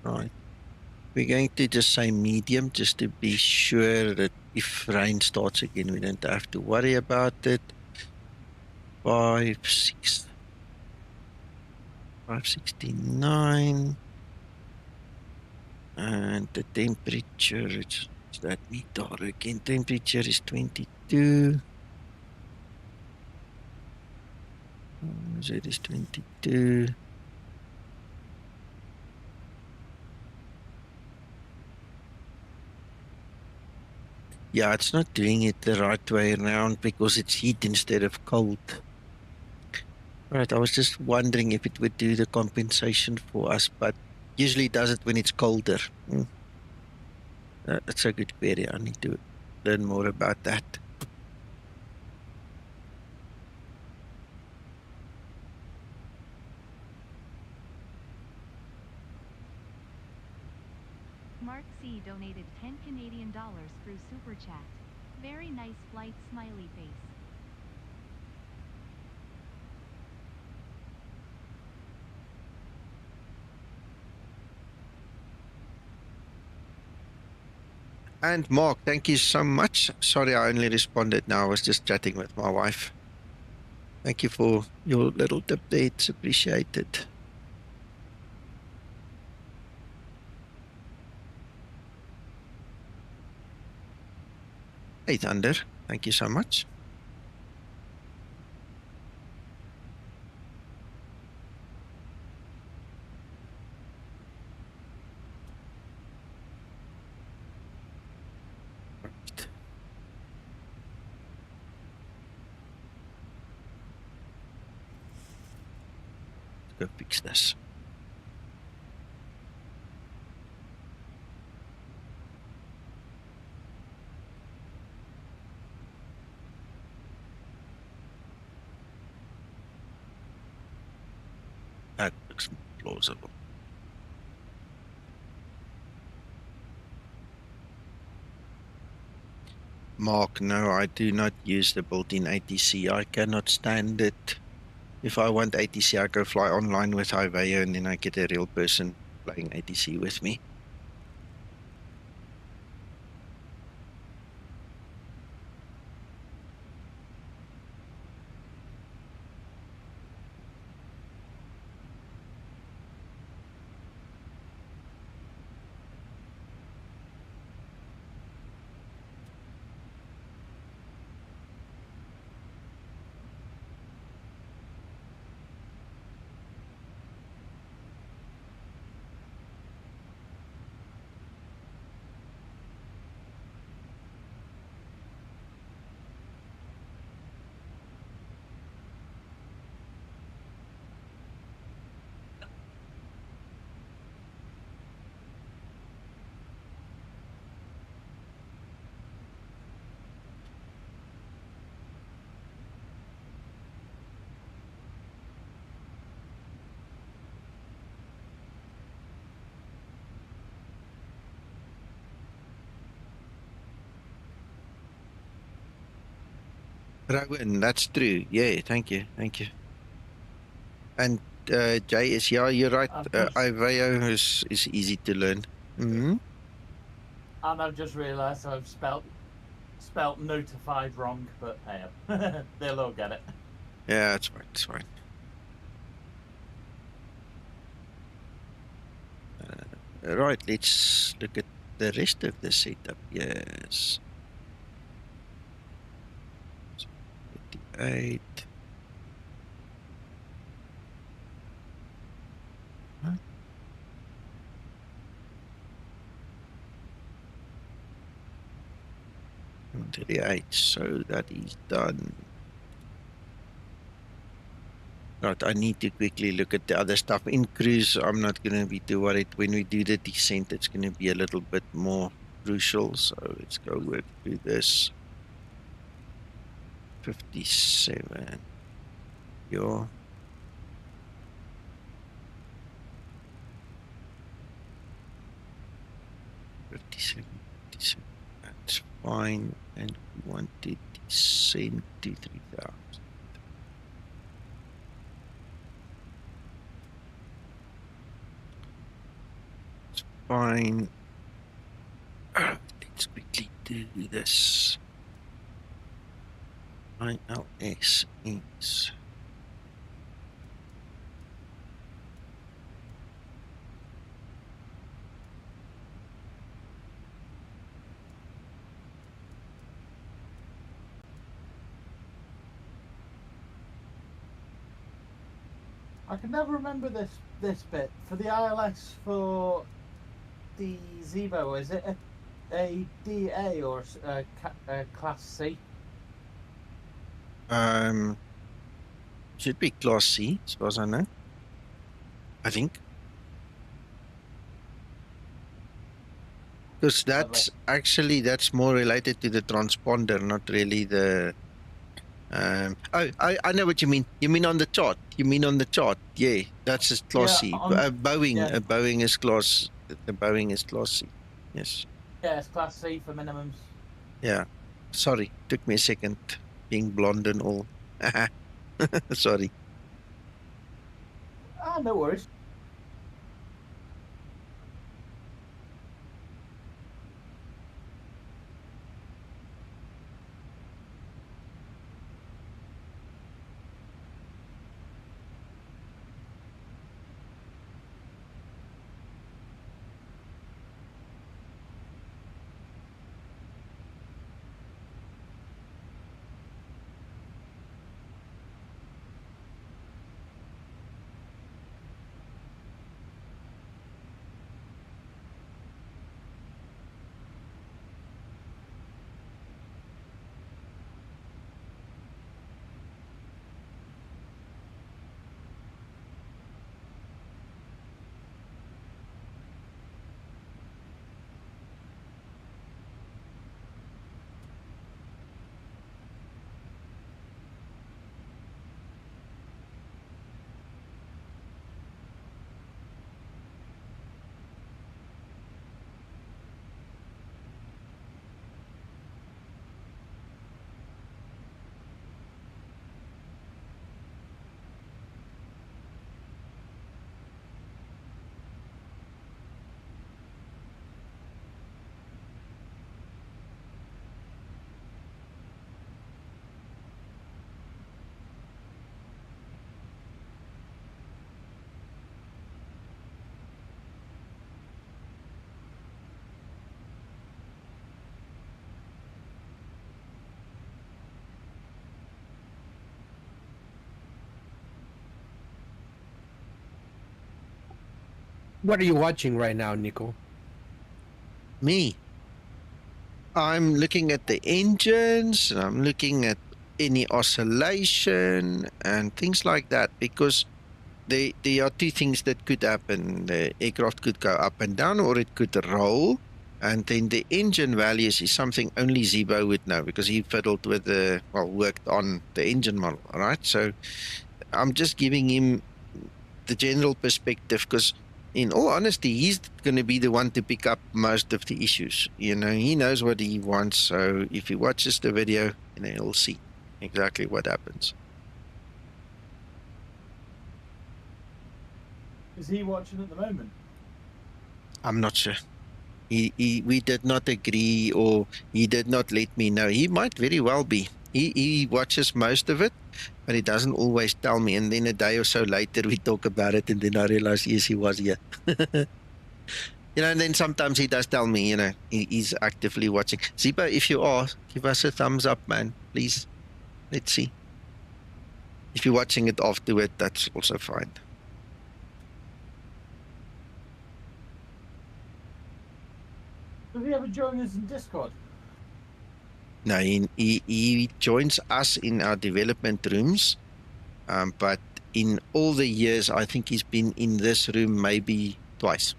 [SPEAKER 1] Right. We're going to just say medium just to be sure that if rain starts again, we don't have to worry about it. 569. And the temperature, it's that METAR again. Temperature is 22. So it is 22. Yeah, it's not doing it the right way around because it's heat instead of cold. Right, I was just wondering if it would do the compensation for us, but usually it does it when it's colder. That's a good query. I need to learn more about that.
[SPEAKER 8] Mark C donated 10 Canadian dollars through SuperChat. Very nice flight, smiley face.
[SPEAKER 1] And Mark, thank you so much. Sorry, I only responded now. I was just chatting with my wife. Thank you for your little tip there. It's appreciated. Hey, Thunder. Thank you so much. Go fix this. looks plausible. Mark, no, I do not use the built-in ATC. I cannot stand it. If I want ATC, I go fly online with Iveo and then I get a real person playing ATC with me. Rowan, that's true. Yeah, thank you. Thank you. And Jay is, yeah, you're right. Iveo is easy to learn. Mm-hmm.
[SPEAKER 7] And I've just realised I've spelt notified wrong, but hey, they'll all get it.
[SPEAKER 1] Yeah, that's fine. It's fine. Right, let's look at the rest of the setup. Yes. 58. Huh? 38. So that is done. Right, I need to quickly look at the other stuff. In cruise, I'm not going to be too worried. When we do the descent, it's going to be a little bit more crucial. So let's go work through this. 57. Yeah. That's fine. And we want to descend to 3000. It's fine. Let's quickly do this. ILS is.
[SPEAKER 7] I can never remember this bit for the ILS for the Zibo. Is it a DA or a Class C?
[SPEAKER 1] Should be Class C, as far as I know. I think. Because that's actually, that's more related to the transponder, not really the... I know what you mean. You mean on the chart. You mean on the chart. Yeah, that's a Class C. Boeing is Class... The Boeing is Class C. Yes.
[SPEAKER 7] Yeah, it's Class C for minimums.
[SPEAKER 1] Yeah. Sorry, took me a second. Being blonde and all. Sorry.
[SPEAKER 7] Ah, no worries.
[SPEAKER 2] What are you watching right now, Nico?
[SPEAKER 1] Me, I'm looking at the engines, and I'm looking at any oscillation and things like that, because there are two things that could happen. The aircraft could go up and down, or it could roll. And then the engine values is something only Zibo would know, because he fiddled with worked on the engine model, right? So I'm just giving him the general perspective, because in all honesty, he's going to be the one to pick up most of the issues. You know, he knows what he wants. So if he watches the video, he'll see exactly what happens.
[SPEAKER 7] Is he watching at the moment?
[SPEAKER 1] I'm not sure. We did not agree, or he did not let me know. He might very well be. He watches most of it, but he doesn't always tell me. And then a day or so later, we talk about it, and then I realize, yes, he was here. And then sometimes he does tell me, he's actively watching. Zibo, if you are, give us a thumbs up, man, please. Let's see. If you're watching it afterward, that's also fine.
[SPEAKER 7] Does he ever join us in Discord?
[SPEAKER 1] No, he joins us in our development rooms, but in all the years, I think he's been in this room maybe twice,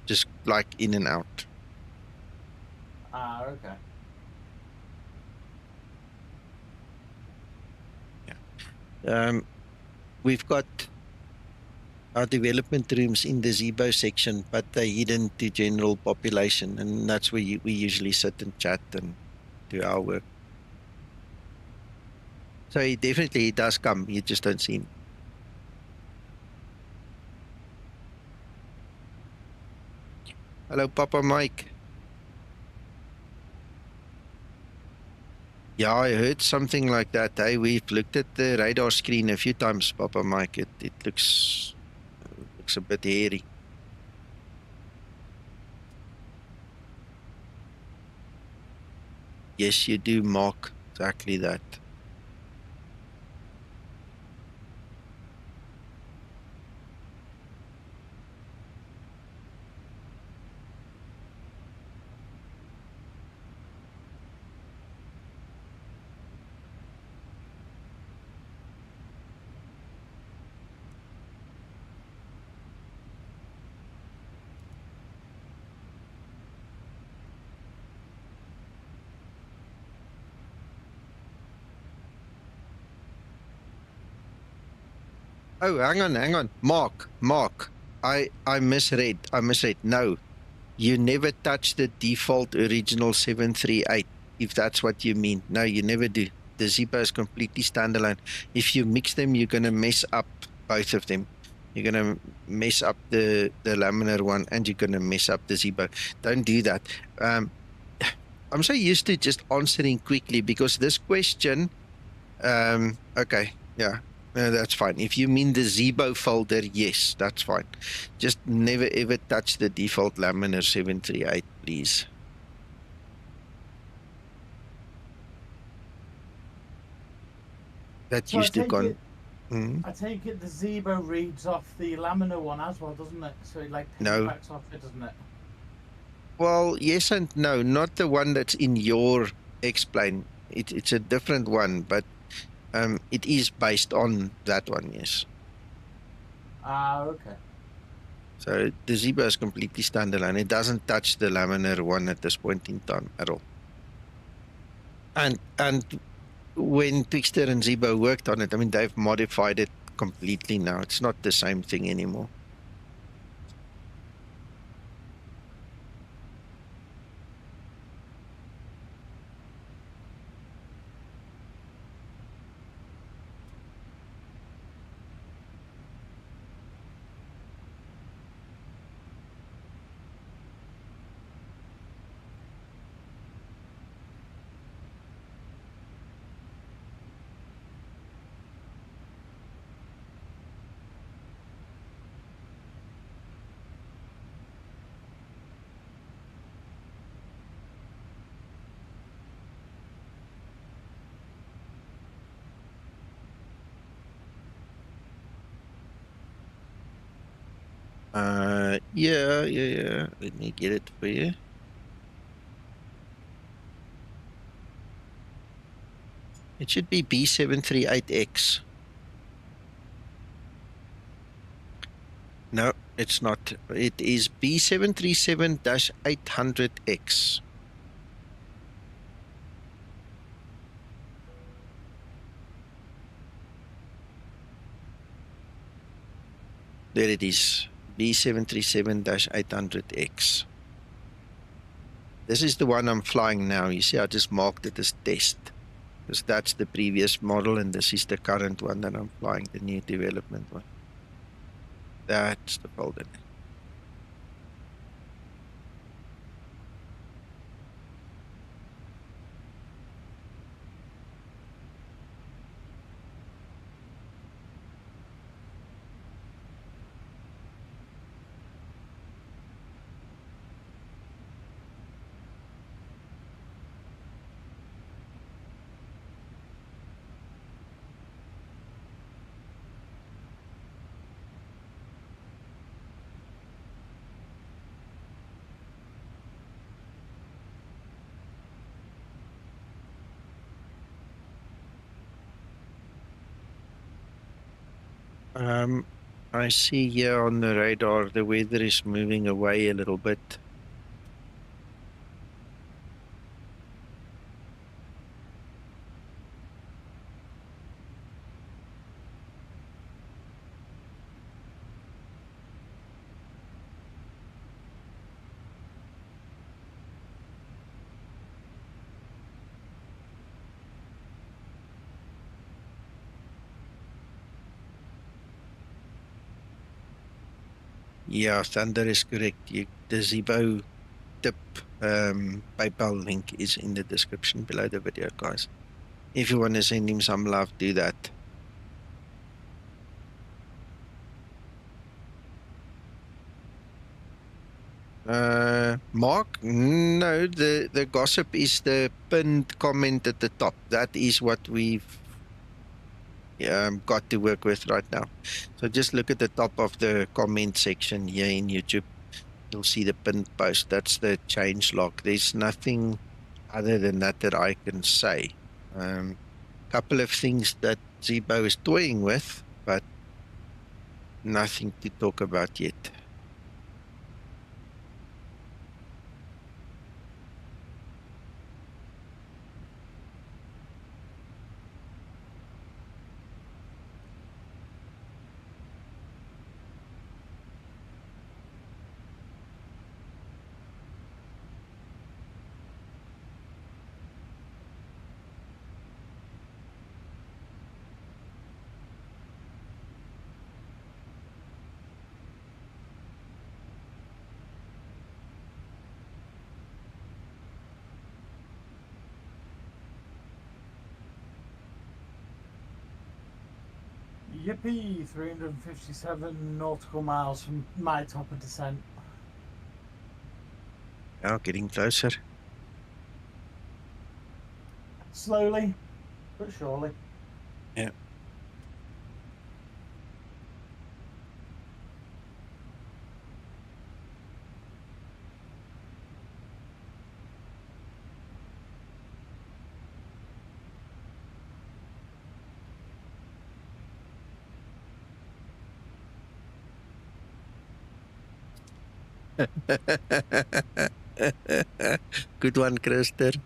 [SPEAKER 1] just like in and out.
[SPEAKER 7] Ah, okay.
[SPEAKER 1] Yeah. We've got our development rooms in the Zibo section, but they're hidden to general population, and that's where we usually sit and chat and do our work. So he definitely does come. You just don't see him. Hello, Papa Mike. Yeah, I heard something like that. Hey, we've looked at the radar screen a few times, Papa Mike. It looks a bit hairy. Yes, you do, Mark. Exactly that. Oh, hang on. Mark, I misread. No, you never touch the default original 738, if that's what you mean. No, you never do. The Zibo is completely standalone. If you mix them, you're going to mess up both of them. You're going to mess up the laminar one, and you're going to mess up the Zibo. Don't do that. I'm so used to just answering quickly, because this question, okay, yeah. That's fine. If you mean the Zibo folder, yes, that's fine. Just never ever touch the default laminar 738, please. That
[SPEAKER 7] So
[SPEAKER 1] used to con.
[SPEAKER 7] I take it the Zibo reads off the laminar one as well, doesn't it? So it like
[SPEAKER 1] No.
[SPEAKER 7] piggybacks off it, doesn't it?
[SPEAKER 1] Well, yes and no. Not the one that's in your X-plane. It's a different one, but it is based on that one, yes.
[SPEAKER 7] Ah, okay.
[SPEAKER 1] So the Zibo is completely standalone. It doesn't touch the laminar one at this point in time at all. And when Twixter and Zibo worked on it, I mean, they've modified it completely now. It's not the same thing anymore. Yeah. Let me get it for you. It should be B738X. No, it's not. It is B737-800X. There it is. B737-800X. This is the one I'm flying now. You see, I just marked it as test. Because that's the previous model and this is the current one that I'm flying, the new development one. That's the folder. I see here on the radar the weather is moving away a little bit. Yeah, Thunder is correct. The Zibo tip PayPal link is in the description below the video, guys. If you want to send him some love, do that. Mark, no, the gossip is the pinned comment at the top. That is what we've got to work with right now. So just look at the top of the comment section here in YouTube. You'll see the pinned post. That's the change log. There's nothing other than that I can say. Couple of things that Zibo is toying with, but nothing to talk about yet.
[SPEAKER 7] Yippee, 357 nautical miles from my top of descent.
[SPEAKER 1] Now getting closer.
[SPEAKER 7] Slowly, but surely.
[SPEAKER 1] Yeah. Good one, Krister.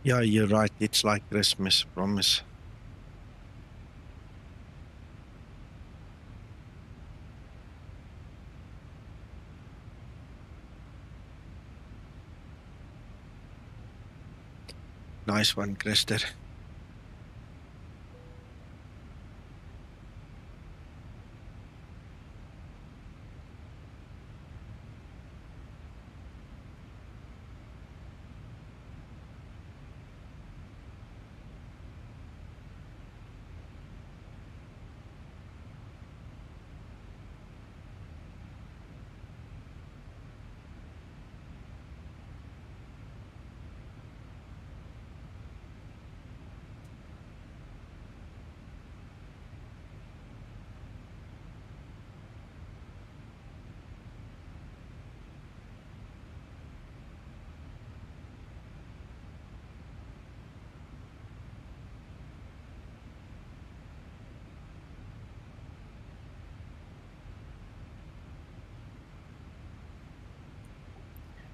[SPEAKER 1] Yeah, you're right. It's like Christmas, promise. Nice one, Christer.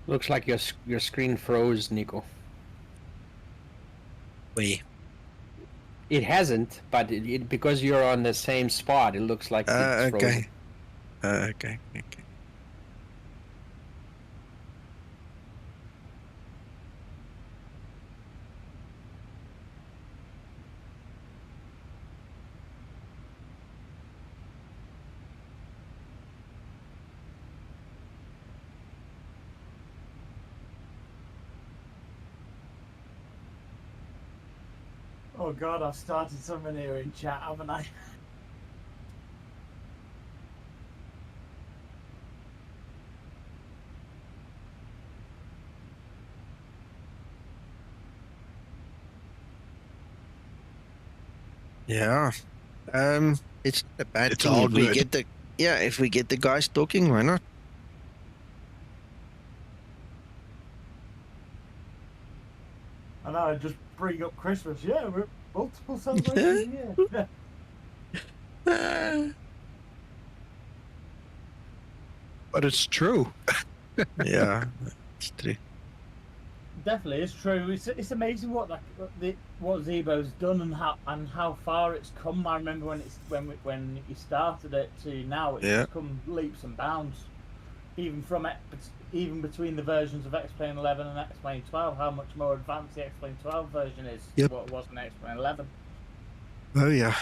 [SPEAKER 2] Looks like your screen froze, Nico.
[SPEAKER 1] Where?
[SPEAKER 2] It hasn't, but because you're on the same spot, it looks like it's frozen.
[SPEAKER 1] Okay. Okay.
[SPEAKER 7] Oh God, I've started something here in chat, haven't I?
[SPEAKER 1] Yeah. It's not a bad
[SPEAKER 9] It's
[SPEAKER 1] thing
[SPEAKER 9] all
[SPEAKER 1] if we
[SPEAKER 9] good.
[SPEAKER 1] get the if we get the guys talking, why not?
[SPEAKER 7] I know, I just bring up Christmas. Yeah, we're multiple celebrations here.
[SPEAKER 9] But it's true.
[SPEAKER 1] Yeah, it's true.
[SPEAKER 7] Definitely, it's true. It's amazing what what Zibo's done and how far it's come. I remember when he started it to now, it's
[SPEAKER 1] Yeah.
[SPEAKER 7] come leaps and bounds. Even between the versions of X-Plane 11 and X-Plane 12, how much more advanced the X-Plane 12 version is
[SPEAKER 1] Yep.
[SPEAKER 7] what was an X-Plane 11.
[SPEAKER 1] Oh yeah.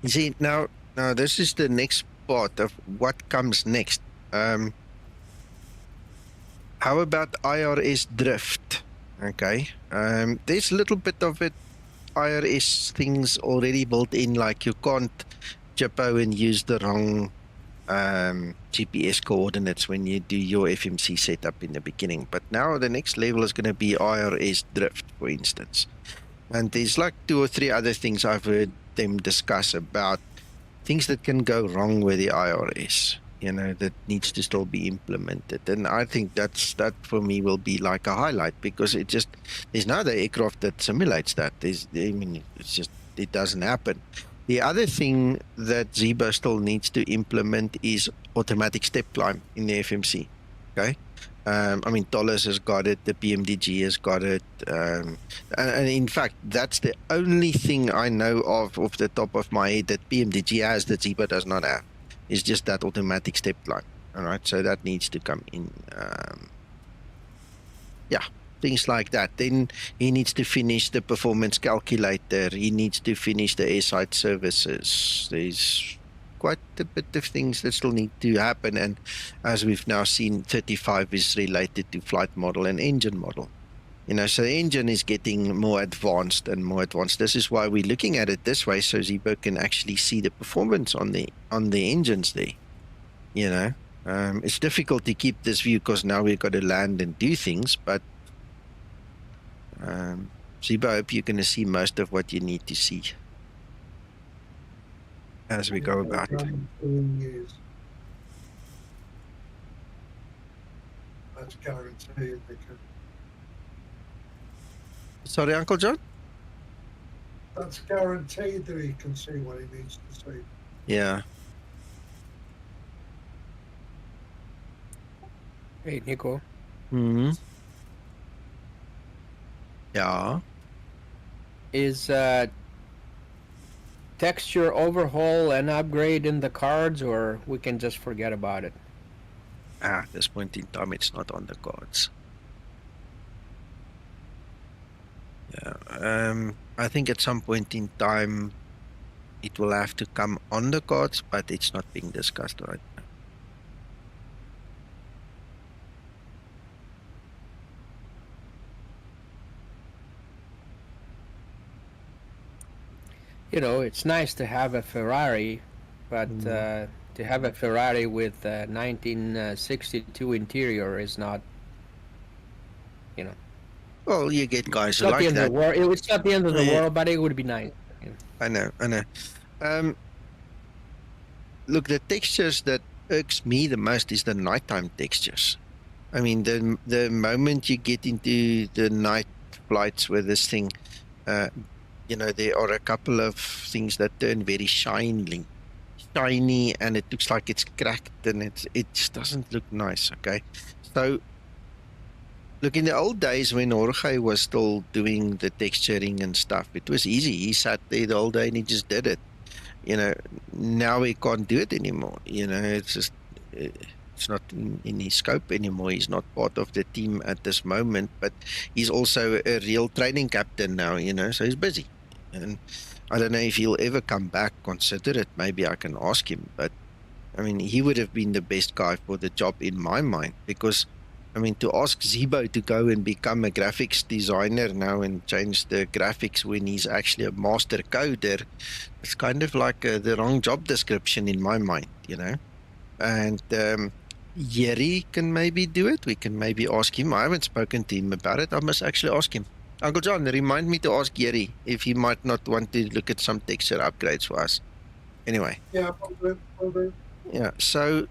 [SPEAKER 1] You see, now this is the next part of what comes next. How about IRS drift? Okay. There's a little bit of it. IRS things already built in, like you can't jippo and use the wrong GPS coordinates when you do your FMC setup in the beginning. But now the next level is going to be IRS drift, for instance. And there's like 2 or 3 other things I've heard them discuss about things that can go wrong with the IRS, that needs to still be implemented. And I think that for me will be like a highlight, because there's no other aircraft that simulates that. It doesn't happen. The other thing that Zibo still needs to implement is automatic step climb in the FMC. Okay. Tollers has got it, the PMDG has got it, and in fact, that's the only thing I know of off the top of my head that PMDG has that Zibo does not have. Is just that automatic step climb. All right, so that needs to come in. Things like that. Then he needs to finish the performance calculator. He needs to finish the airside services. There's quite a bit of things that still need to happen, and as we've now seen, 35 is related to flight model and engine model. So the engine is getting more advanced and more advanced. This is why we're looking at it this way, so Zibo can actually see the performance on the engines there. It's difficult to keep this view because now we've got to land and do things, but Zibo, I hope you're going to see most of what you need to see as we go about.
[SPEAKER 4] Years. That's guaranteed.
[SPEAKER 1] Sorry, Uncle John?
[SPEAKER 4] That's guaranteed that he can see what he needs to see.
[SPEAKER 1] Yeah.
[SPEAKER 2] Hey, Nico.
[SPEAKER 1] Mm-hmm. Yeah.
[SPEAKER 2] Is texture overhaul and upgrade in the cards, or we can just forget about it?
[SPEAKER 1] At this point in time, it's not on the cards. Yeah. I think at some point in time, it will have to come on the cards, but it's not being discussed right now.
[SPEAKER 2] You know, it's nice to have a Ferrari, but to have a Ferrari with 1962 interior is not, you know.
[SPEAKER 1] Well, you get guys
[SPEAKER 2] It's
[SPEAKER 1] who
[SPEAKER 2] not the
[SPEAKER 1] like
[SPEAKER 2] end of
[SPEAKER 1] that.
[SPEAKER 2] the world. It's not the end of the
[SPEAKER 1] Yeah.
[SPEAKER 2] world, but it would be nice.
[SPEAKER 1] I know. Look, the textures that irks me the most is the nighttime textures. I mean, the moment you get into the night flights with this thing, you know, there are a couple of things that turn very shiny, and it looks like it's cracked, and it just doesn't look nice. Okay, so look, in the old days when Jorge was still doing the texturing and stuff, it was easy. He sat there the whole day and he just did it. You know, now he can't do it anymore. You know, it's just it's not in his scope anymore. He's not part of the team at this moment, but he's also a real training captain now, you know, so he's busy. And I don't know if he'll ever come back, consider it. Maybe I can ask him, but I mean, he would have been the best guy for the job in my mind, because I mean, to ask Zibo to go and become a graphics designer now and change the graphics when he's actually a master coder, it's kind of like the wrong job description in my mind, you know. And Yeri can maybe do it. We can maybe ask him. I haven't spoken to him about it. I must actually ask him. Uncle John, remind me to ask Yeri if he might not want to look at some texture upgrades for us. Anyway.
[SPEAKER 4] Yeah, will do.
[SPEAKER 1] Yeah, so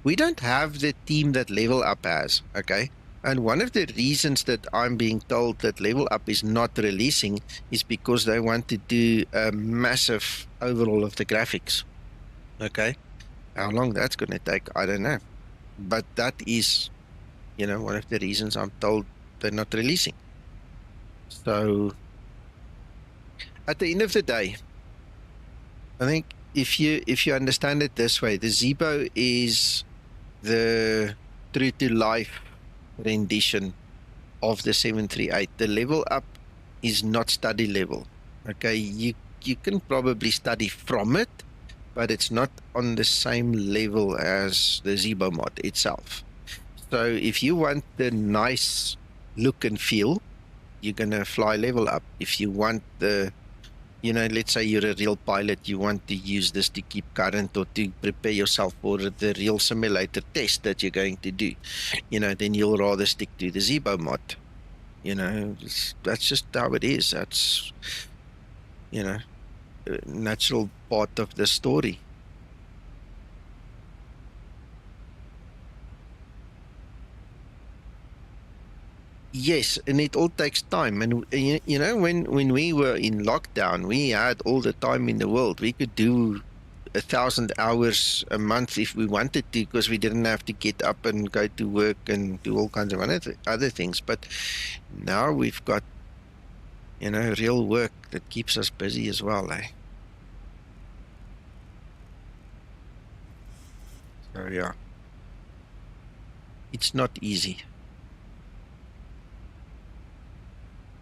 [SPEAKER 1] we don't have the team that Level Up has, okay? And one of the reasons that I'm being told that Level Up is not releasing is because they want to do a massive overhaul of the graphics, okay? How long that's going to take, I don't know. But that is, you know, one of the reasons I'm told they're not releasing. So, at the end of the day, I think if you understand it this way, the Zibo is the true to life rendition of the 738. The Level Up is not study level. Okay, you can probably study from it, but it's not on the same level as the Zibomod itself. So if you want the nice look and feel, you're gonna fly Level Up. If you want the, you know, let's say you're a real pilot, you want to use this to keep current or to prepare yourself for the real simulator test that you're going to do, you know, then you'll rather stick to the Zibomod. You know, that's just how it is. That's, you know, a natural part of the story. Yes, and it all takes time. And you know, when we were in lockdown, we had all the time in the world. We could do 1,000 hours a month if we wanted to, because we didn't have to get up and go to work and do all kinds of other things. But now we've got, you know, real work that keeps us busy as well, eh? So yeah, it's not easy.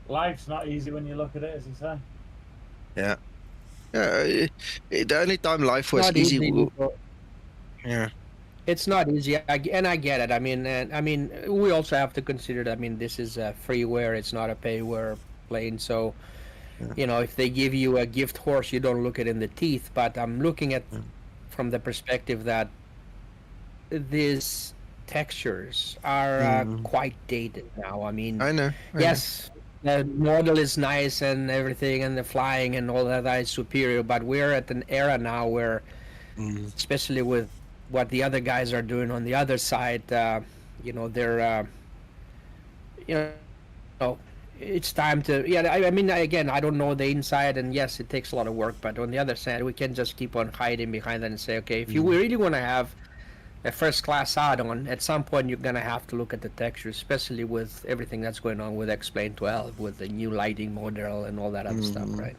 [SPEAKER 7] Life's not easy when you look at it, as you say.
[SPEAKER 1] Yeah. The only time life was
[SPEAKER 2] Not
[SPEAKER 1] easy. Yeah.
[SPEAKER 2] It's not easy, and I get it. I mean, we also have to consider that. I mean, this is a freeware; it's not a payware plane. So, you know, if they give you a gift horse, you don't look it in the teeth. But I'm looking at from the perspective that these textures are quite dated now. I mean,
[SPEAKER 1] I know.
[SPEAKER 2] Yes, the model is nice and everything, and the flying and all that is superior. But we're at an era now where, especially with what the other guys are doing on the other side, you know, they're, you know, it's time to, I mean, again, I don't know the inside, and yes, it takes a lot of work, but on the other side, we can just keep on hiding behind that and say, okay, if you really want to have a first class add-on, at some point you're gonna have to look at the texture, especially with everything that's going on with X-Plane 12, with the new lighting model and all that other stuff, right?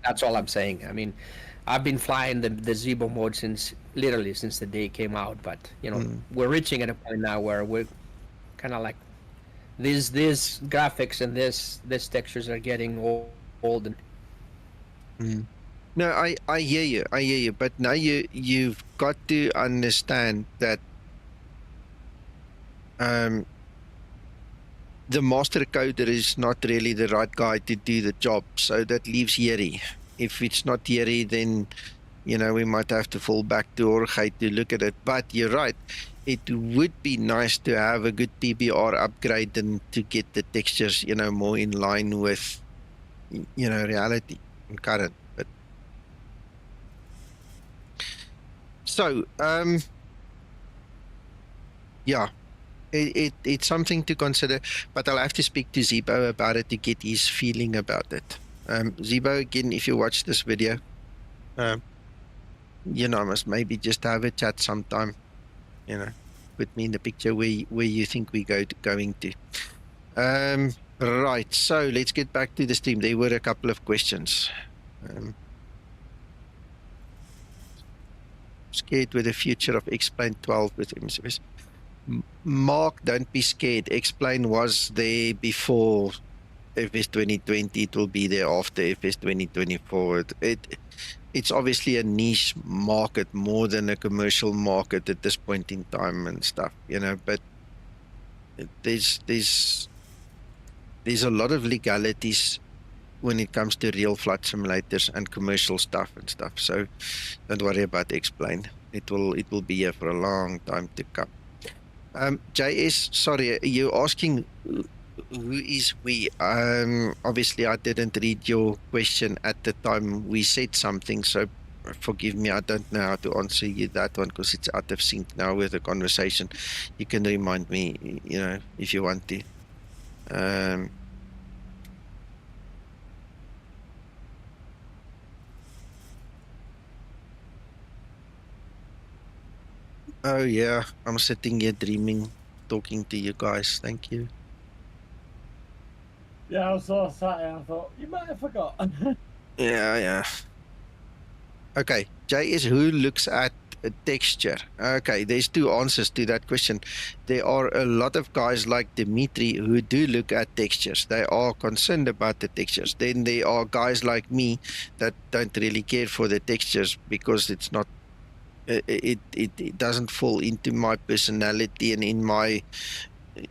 [SPEAKER 2] That's all I'm saying. I mean, I've been flying the Zibomod since the day it came out, but you know, we're reaching at a point now where we're kind of like these graphics and this textures are getting old and
[SPEAKER 1] No, I hear you, but now you've got to understand that the master coder is not really the right guy to do the job, so that leaves Yeri. If it's not Yeri, then you know we might have to fall back to Orgate to look at it. But you're right, it would be nice to have a good PBR upgrade and to get the textures, you know, more in line with, you know, reality and current. But so yeah, it's something to consider, but I'll have to speak to Zibo about it to get his feeling about it. Zibo, again, if you watch this video, you know, I must maybe just have a chat sometime, you know, put me in the picture where you think we going to. Right, so let's get back to the stream. There were a couple of questions. Scared with the future of X-Plane 12 with MCS. Mark, don't be scared. X-Plane was there before FS 2020. It will be there after FS 2024. It's obviously a niche market more than a commercial market at this point in time and stuff, you know, but there's a lot of legalities when it comes to real flight simulators and commercial stuff and stuff. So don't worry about X-Plane. It will be here for a long time to come. JS, sorry, you're asking who is we? Obviously I didn't read your question at the time we said something, so forgive me, I don't know how to answer you that one because it's out of sync now with the conversation. You can remind me, you know, if you want to. Oh yeah, I'm sitting here dreaming, talking to you guys. Thank you.
[SPEAKER 7] Yeah, I was sort of sat here and I thought, you might have forgotten.
[SPEAKER 1] Yeah. Okay, Jay is who looks at a texture. Okay, there's two answers to that question. There are a lot of guys like Dimitri who do look at textures. They are concerned about the textures. Then there are guys like me that don't really care for the textures because it's not it doesn't fall into my personality and in my,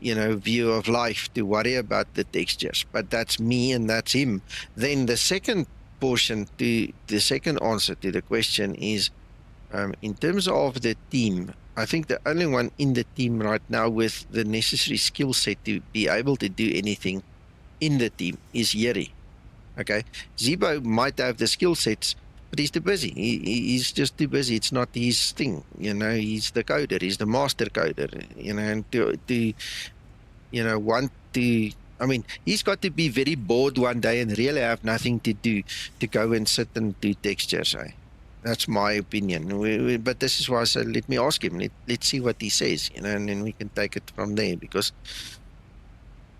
[SPEAKER 1] you know, view of life to worry about the textures. But that's me and that's him. Then the second portion to the second answer to the question is, in terms of the team, I think the only one in the team right now with the necessary skill set to be able to do anything in the team is Yeri. Okay, Zibo might have the skill sets, but he's too busy. He's just too busy. It's not his thing, you know. He's the coder. He's the master coder, you know. And to you know, want to. I mean, he's got to be very bored one day and really have nothing to do to go and sit and do textures. That's my opinion. But this is why I said, let me ask him. Let's see what he says, you know, and then we can take it from there because,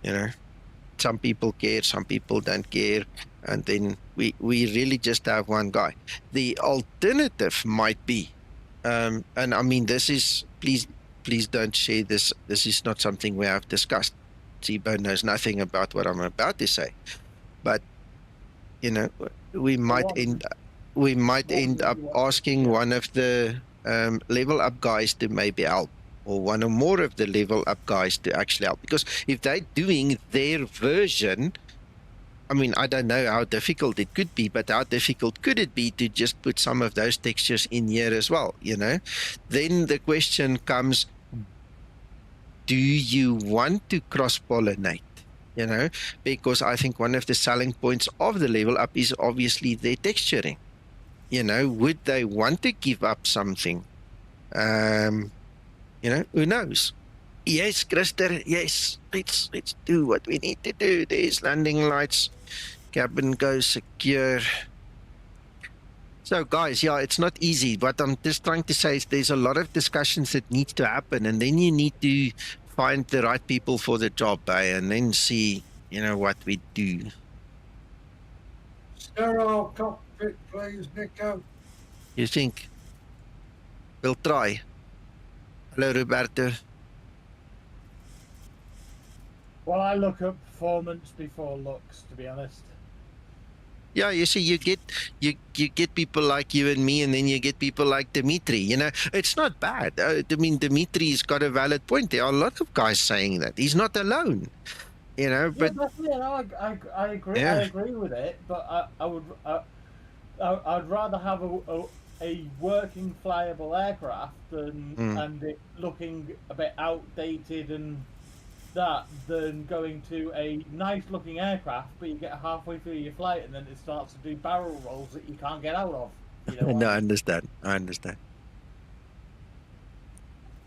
[SPEAKER 1] you know, some people care, some people don't care. And then we really just have one guy. The alternative might be, and I mean, this is, please don't share this. This is not something we have discussed. Zibo knows nothing about what I'm about to say. But, you know, we might end up asking one of the level up guys to maybe help, or one or more of the level up guys to actually help. Because if they're doing their version, I mean, I don't know how difficult it could be, but how difficult could it be to just put some of those textures in here as well, you know? Then the question comes, do you want to cross-pollinate, you know? Because I think one of the selling points of the level up is obviously their texturing. You know, would they want to give up something? You know, who knows? Yes, Christer, yes, let's do what we need to do. There's landing lights, cabin goes secure. So guys, yeah, it's not easy. What I'm just trying to say is there's a lot of discussions that needs to happen, and then you need to find the right people for the job, and then see, what we do.
[SPEAKER 4] Sterile cockpit, please, Nico.
[SPEAKER 1] You think? We'll try. Hello, Roberto.
[SPEAKER 7] Well, I look at performance before looks, to be honest.
[SPEAKER 1] Yeah, you see, you get people like you and me, and then you get people like Dimitri. It's not bad. I mean, Dimitri's got a valid point. There are a lot of guys saying that he's not alone. But
[SPEAKER 7] Yeah, definitely. I agree.
[SPEAKER 1] Yeah.
[SPEAKER 7] I agree with it, but I'd rather have a working flyable aircraft and it looking a bit outdated and that than going to a nice looking aircraft, but you get halfway through your flight and then it starts to do barrel rolls that you can't get out of.
[SPEAKER 1] No, I understand.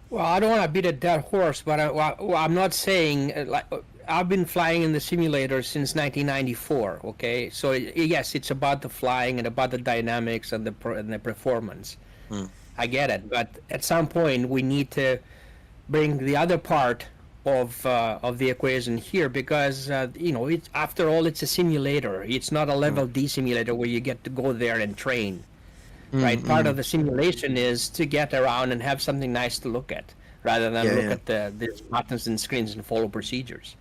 [SPEAKER 2] Well, I don't want to beat a dead horse, but I'm not saying I've been flying in the simulator since 1994. Okay, so yes, it's about the flying and about the dynamics and the performance. I get it, but at some point we need to bring the other part of the equation here, because it's, after all, it's a simulator. It's not a level D simulator where you get to go there and train. Right, part of the simulation is to get around and have something nice to look at, rather than look at the buttons and screens and follow procedures.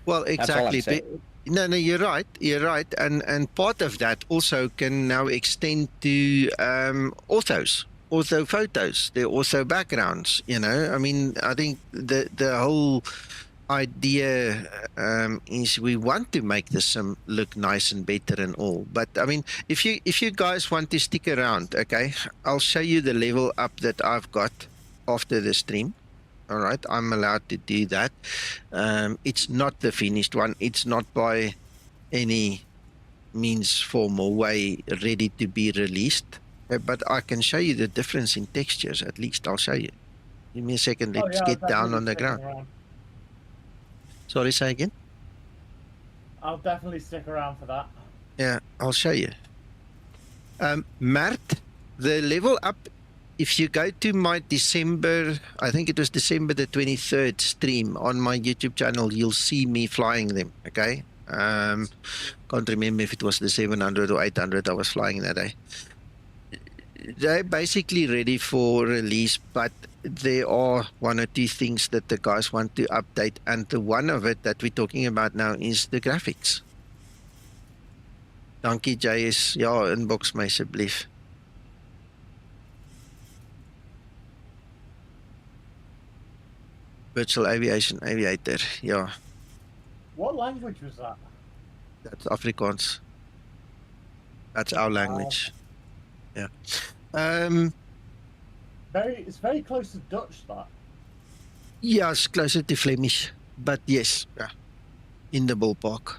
[SPEAKER 1] Well, exactly. No, you're right. And part of that also can now extend to ortho photos, the ortho backgrounds. I mean, I think the whole idea is we want to make this look nice and better and all. But I mean, if you guys want to stick around, okay, I'll show you the level up that I've got after the stream. All right, I'm allowed to do that. It's not the finished one. It's not by any means, form, or way ready to be released. But I can show you the difference in textures. At least I'll show you. Give me a second. Let's get down on the ground. Sorry, say again?
[SPEAKER 7] I'll definitely stick around for that.
[SPEAKER 1] Yeah, I'll show you. Mart, the level up, if you go to my December, I think it was December the 23rd stream on my YouTube channel, you'll see me flying them, okay? Can't remember if it was the 700 or 800 I was flying that day. They're basically ready for release, but there are one or two things that the guys want to update, and the one of it that we're talking about now is the graphics. Dankie JS, ja, inbox my asseblief. Virtual Aviation Aviator, yeah.
[SPEAKER 7] What language was that?
[SPEAKER 1] That's Afrikaans. That's our language. Yeah.
[SPEAKER 7] It's very close to Dutch, that.
[SPEAKER 1] Yeah, it's closer to Flemish, but yes, yeah, in the ballpark.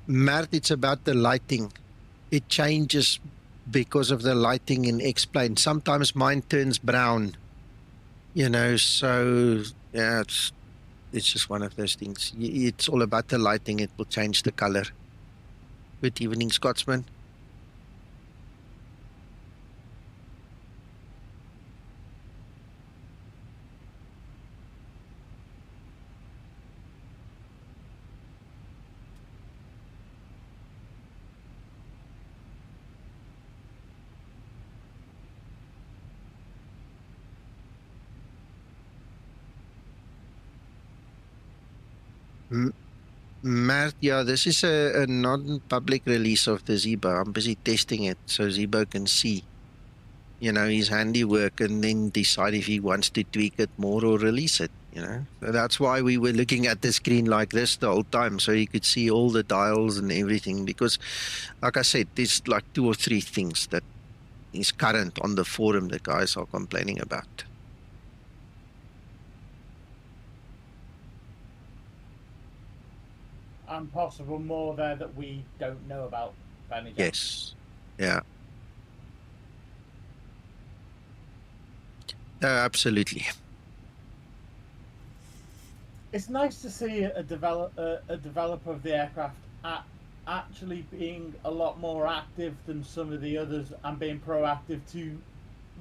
[SPEAKER 1] Mert, it's about the lighting. It changes because of the lighting in X-Plane. Sometimes mine turns brown, so yeah, it's just one of those things. It's all about the lighting. It will change the color. Good evening, Scotsman. Mert, yeah, this is a non-public release of the Zibo. I'm busy testing it so Zibo can see, his handiwork and then decide if he wants to tweak it more or release it, So that's why we were looking at the screen like this the whole time, so you could see all the dials and everything, because, like I said, there's like 2 or 3 things that is current on the forum the guys are complaining about.
[SPEAKER 7] And possible more there that we don't know about, Benny.
[SPEAKER 1] Yes. Yeah. Absolutely.
[SPEAKER 7] It's nice to see a developer of the aircraft actually being a lot more active than some of the others and being proactive to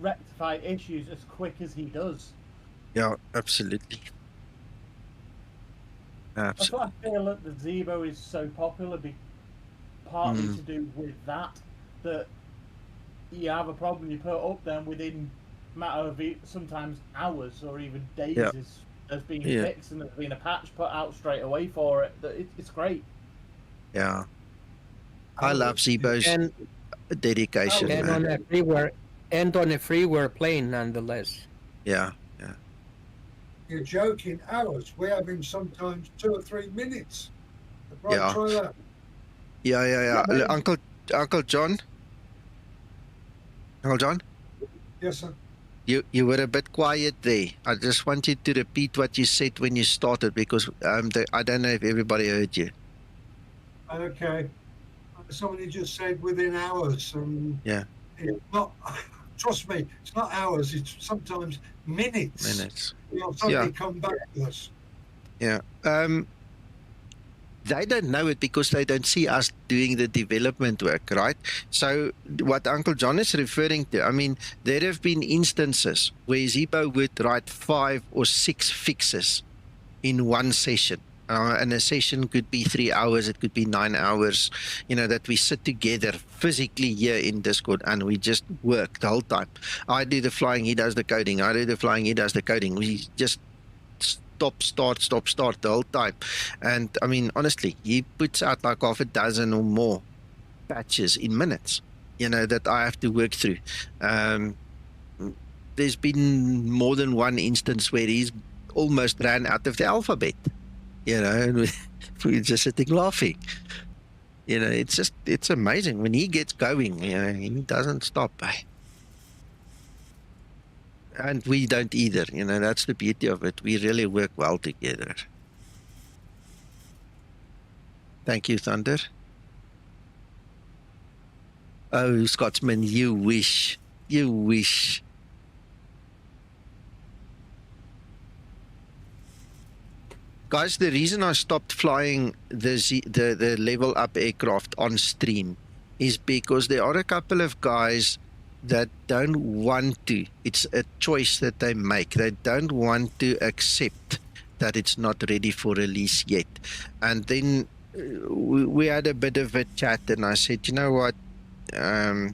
[SPEAKER 7] rectify issues as quick as he does.
[SPEAKER 1] Yeah, absolutely.
[SPEAKER 7] That's why I feel that the Zibo is so popular, partly to do with that you have a problem, you put it up, then within a matter of sometimes hours or even days has been fixed, and there's been a patch put out straight away for it. It's great.
[SPEAKER 1] Yeah, I love Zibo's dedication.
[SPEAKER 2] And on a freeware plane, nonetheless.
[SPEAKER 1] Yeah, yeah.
[SPEAKER 4] You're joking. Hours. We're having sometimes 2 or 3 minutes. Right,
[SPEAKER 1] Yeah.
[SPEAKER 4] try that.
[SPEAKER 1] Yeah. Uncle John. Uncle John.
[SPEAKER 4] Yes, sir.
[SPEAKER 1] You were a bit quiet there. I just want you to repeat what you said when you started, because I don't know if everybody heard you.
[SPEAKER 4] Okay. Somebody just said within hours.
[SPEAKER 1] Yeah.
[SPEAKER 4] It's not. Trust me, it's not hours. It's sometimes minutes.
[SPEAKER 1] Minutes.
[SPEAKER 4] You'll suddenly come back to us.
[SPEAKER 1] Yeah. They don't know it because they don't see us doing the development work, right? So what Uncle John is referring to, I mean, there have been instances where Zibo would write 5 or 6 fixes in one session. And a session could be 3 hours, it could be 9 hours, that we sit together physically here in Discord and we just work the whole time. I do the flying, he does the coding. I do the flying, he does the coding. We just stop, start the whole time. And I mean, honestly, he puts out like half a dozen or more patches in minutes, that I have to work through. There's been more than one instance where he's almost ran out of the alphabet, and we're just sitting laughing. It's amazing when he gets going. He doesn't stop. And we don't either. That's the beauty of it. We really work well together. Thank you, Thunder. Oh, Scotsman, you wish. You wish. Guys, the reason I stopped flying the level up aircraft on stream is because there are a couple of guys that don't want to. It's a choice that they make. They don't want to accept that it's not ready for release yet. And then we had a bit of a chat, and I said, you know what,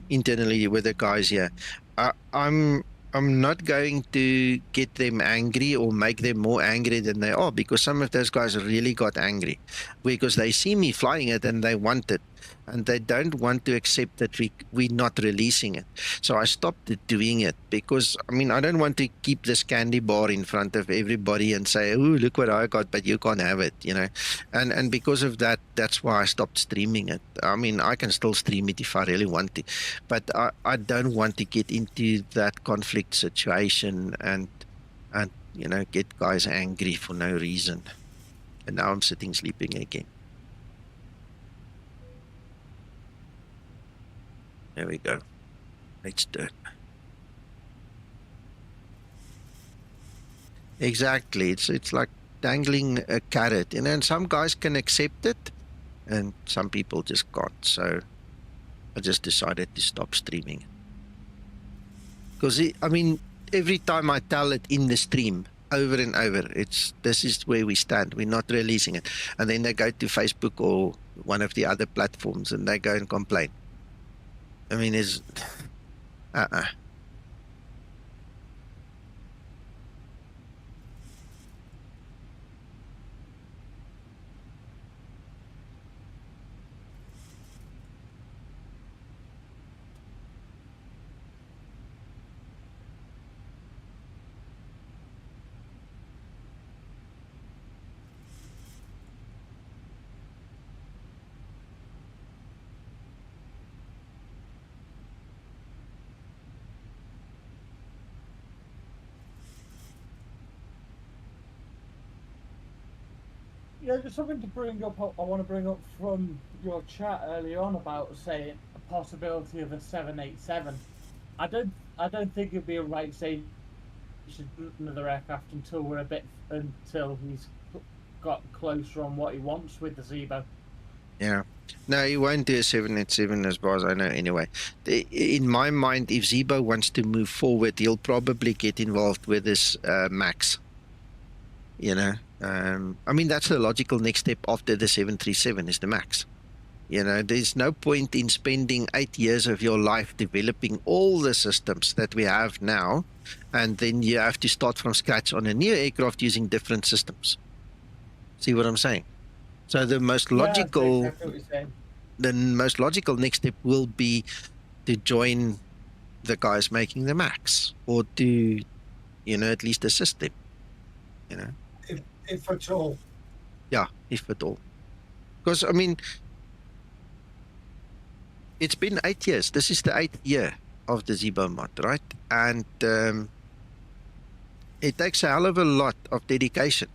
[SPEAKER 1] internally with the guys here, I'm not going to get them angry or make them more angry than they are, because some of those guys really got angry because they see me flying it and they want it, and they don't want to accept that we're not releasing it. So I stopped doing it because, I mean, I don't want to keep this candy bar in front of everybody and say, oh, look what I got, but you can't have it, And because of that, that's why I stopped streaming it. I mean, I can still stream it if I really want to, but I don't want to get into that conflict situation and get guys angry for no reason. And now I'm sitting sleeping again. There we go. Let's do it. Exactly. It's like dangling a carrot, and some guys can accept it, and some people just can't. So I just decided to stop streaming. Because I mean, every time I tell it in the stream over and over, this is where we stand. We're not releasing it, and then they go to Facebook or one of the other platforms and they go and complain. I mean, it's
[SPEAKER 7] Yeah, there's something to bring up. I want to bring up from your chat early on about saying a possibility of a 787. I don't think it'd be a right stage to do another aircraft until he's got closer on what he wants with the Zibo.
[SPEAKER 1] Yeah. No, he won't do a 787 as far as I know anyway. In my mind, if Zibo wants to move forward, he'll probably get involved with this MAX. You know, I mean, that's the logical next step after the 737 is the MAX. You know, there's no point in spending 8 years of your life developing all the systems that we have now, and then you have to start from scratch on a new aircraft using different systems. See what I'm saying? So the most
[SPEAKER 7] Yeah, I see
[SPEAKER 1] logical,
[SPEAKER 7] exactly what you're saying.
[SPEAKER 1] the most logical next step will be to join the guys making the MAX, or to, you know, at least assist them. You know,
[SPEAKER 4] if at all.
[SPEAKER 1] yeah, if at all. Because I mean, it's been 8 years. This is the 8th year of the Zibomod, right? And it takes a hell of a lot of dedication.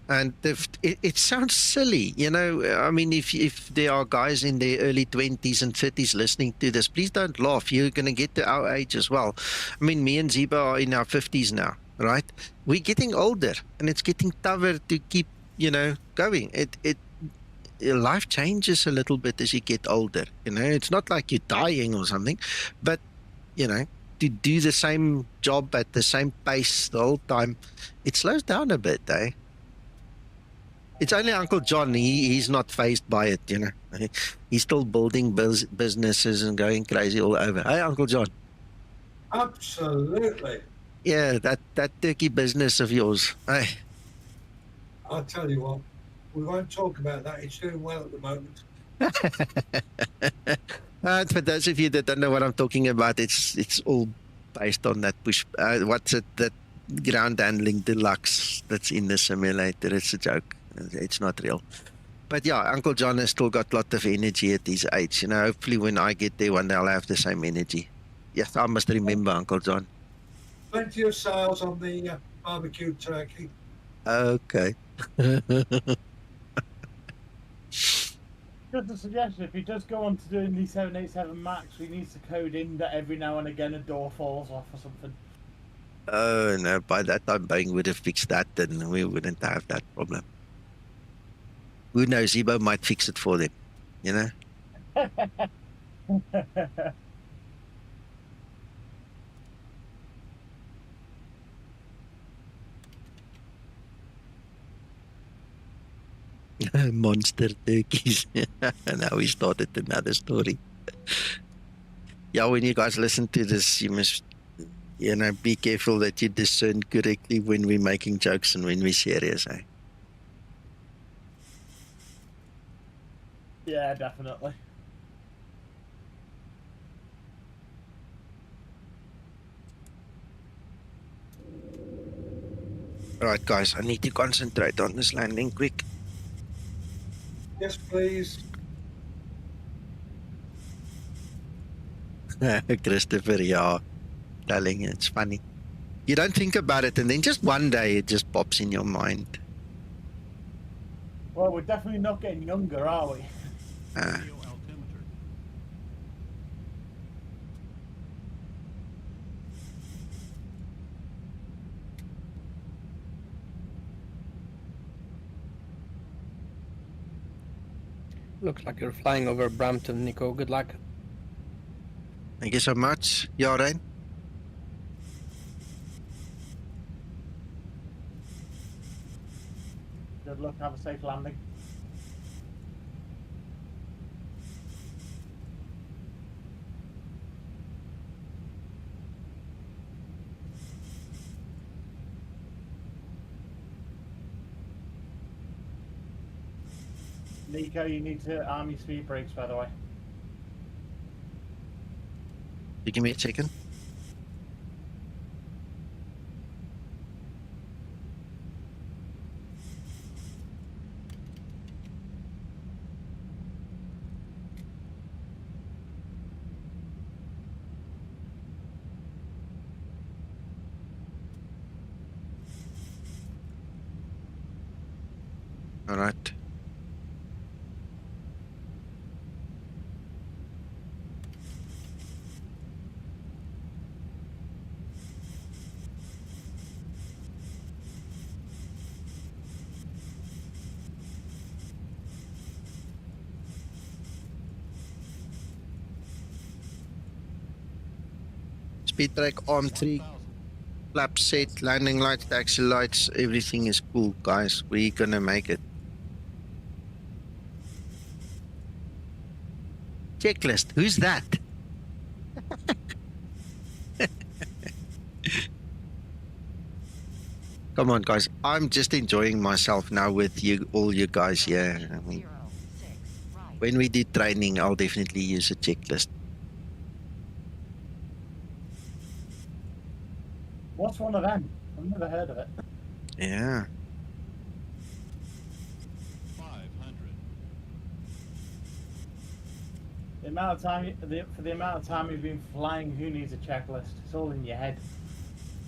[SPEAKER 1] And it sounds silly, you know. I mean, if there are guys in their early 20s and 30s listening to this, please don't laugh. You're going to get to our age as well. I mean, me and Zibo are in our 50s now, right? We're getting older, and it's getting tougher to keep, you know, going. Life changes a little bit as you get older. You know, it's not like you're dying or something, but, you know, to do the same job at the same pace the whole time, it slows down a bit, eh? It's only Uncle John. He's not fazed by it, you know. He's still building businesses and going crazy all over. Hey, Uncle John.
[SPEAKER 4] Absolutely.
[SPEAKER 1] Yeah, that turkey business of yours. Hey.
[SPEAKER 4] I'll tell you what, we won't talk about that. It's doing well at the moment.
[SPEAKER 1] For those of you that don't know what I'm talking about, it's all based on that push. What's it? That ground handling deluxe that's in the simulator. It's a joke. It's not real. But yeah, Uncle John has still got a lot of energy at his age. You know, hopefully when I get there one day, I'll have the same energy. Yes, I must remember Uncle John.
[SPEAKER 4] Plenty of sales on the barbecue turkey.
[SPEAKER 1] Okay.
[SPEAKER 7] Just a suggestion, if he does go on to doing the 787 MAX, he needs to code in that every now and again a door falls off or something.
[SPEAKER 1] Oh, no, by that time Boeing would have fixed that, and we wouldn't have that problem. Who knows, Zibo might fix it for them, you know? Monster turkeys. Now we started another story. Yeah, when you guys listen to this, you must, you know, be careful that you discern correctly when we're making jokes and when we're serious, eh?
[SPEAKER 7] Yeah, definitely.
[SPEAKER 1] Alright, guys, I need to concentrate on this landing quick.
[SPEAKER 4] Yes, please.
[SPEAKER 1] Christopher, yeah, telling you, it's funny. You don't think about it, and then just one day it just pops in your mind.
[SPEAKER 7] Well, we're definitely not getting younger, are we?
[SPEAKER 2] Looks like you're flying over Brampton, Nico. Good luck.
[SPEAKER 1] Thank you so much. Jaren?
[SPEAKER 7] Good luck, have a safe landing. Nico, you need to arm your speed brakes, by the way.
[SPEAKER 1] You give me a second. All right. speed brake, arm 3, flap set, landing lights, taxi lights, everything is cool, guys. We're gonna make it. Checklist, who's that? Come on, guys. I'm just enjoying myself now with you, all you guys here. I mean, when we do training, I'll definitely use a checklist.
[SPEAKER 7] What's one of them? I've never heard of it.
[SPEAKER 1] Yeah.
[SPEAKER 10] 500.
[SPEAKER 7] The amount of time, for the amount of time you've been flying, who needs a checklist? It's all in your head.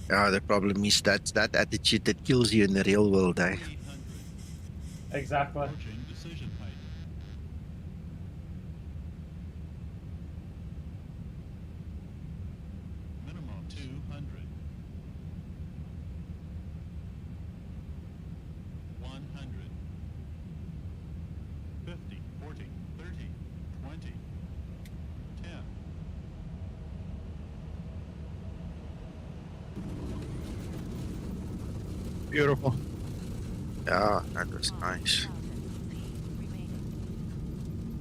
[SPEAKER 1] The problem is that attitude that kills you in the real world, eh?
[SPEAKER 10] 300.
[SPEAKER 7] Exactly.
[SPEAKER 10] Approaching decision height. Minimum 200. 100. 50, 40, 30, 20, 10.
[SPEAKER 9] Beautiful.
[SPEAKER 1] Yeah, that was nice.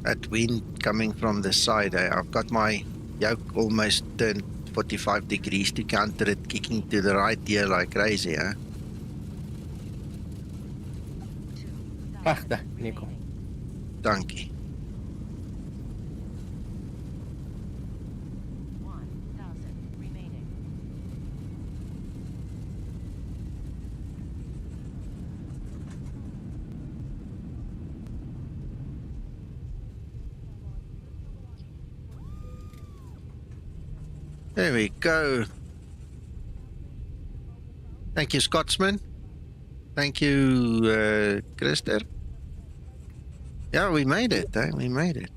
[SPEAKER 1] That wind coming from the side, eh? I've got my yoke almost turned 45 degrees to counter it kicking to the right here like crazy, eh?
[SPEAKER 2] Wacht, Nico.
[SPEAKER 1] Dankie.
[SPEAKER 5] 1,000 remaining.
[SPEAKER 1] There we go. Thank you, Scotsman. Thank you, Krister. Yeah, we made it, eh? We made it.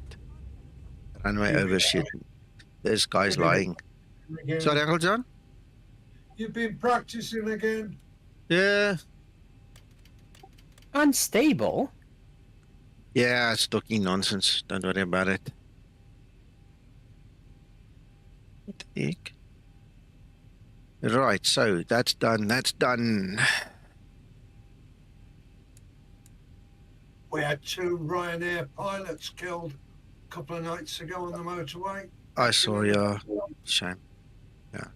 [SPEAKER 1] Runway overshoot. This guy's lying.
[SPEAKER 4] Again.
[SPEAKER 1] Sorry, Uncle John?
[SPEAKER 4] You've been practicing again.
[SPEAKER 1] Yeah.
[SPEAKER 2] Unstable?
[SPEAKER 1] Yeah, it's talking nonsense. Don't worry about it. What the heck? Right, so that's done. That's done.
[SPEAKER 4] We had 2 Ryanair pilots killed a couple of nights ago on the motorway.
[SPEAKER 1] I saw ya. Shame. Yeah.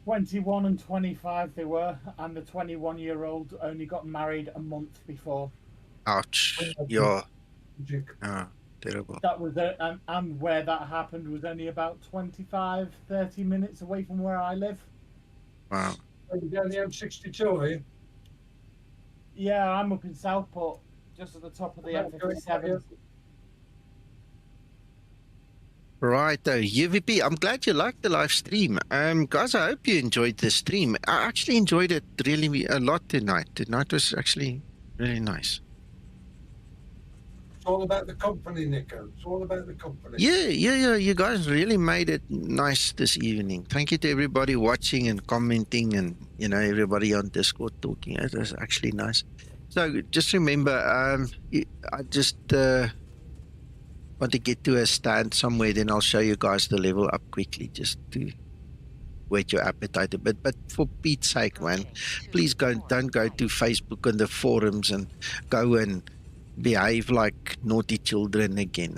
[SPEAKER 7] 21 and 25 they were, and the 21-year-old only got married a month before.
[SPEAKER 1] Ouch. Yeah. Oh, terrible.
[SPEAKER 7] That was and where that happened was only about 25, 30 minutes away from where I live.
[SPEAKER 1] Wow.
[SPEAKER 4] Are you down the M62, are you?
[SPEAKER 7] Yeah, I'm up in Southport, just at the top of the M57.
[SPEAKER 1] Right, UVP, I'm glad you liked the live stream. Guys, I hope you enjoyed the stream. I actually enjoyed it really a lot tonight. Tonight was actually really nice.
[SPEAKER 4] It's all about the company, Nico. It's all about the company.
[SPEAKER 1] Yeah. You guys really made it nice this evening. Thank you to everybody watching and commenting and, you know, everybody on Discord talking. It was actually nice. So just remember, I just want to get to a stand somewhere, then I'll show you guys the level up quickly just to whet your appetite a bit. But for Pete's sake, man, please don't go to Facebook and the forums and go and behave like naughty children again.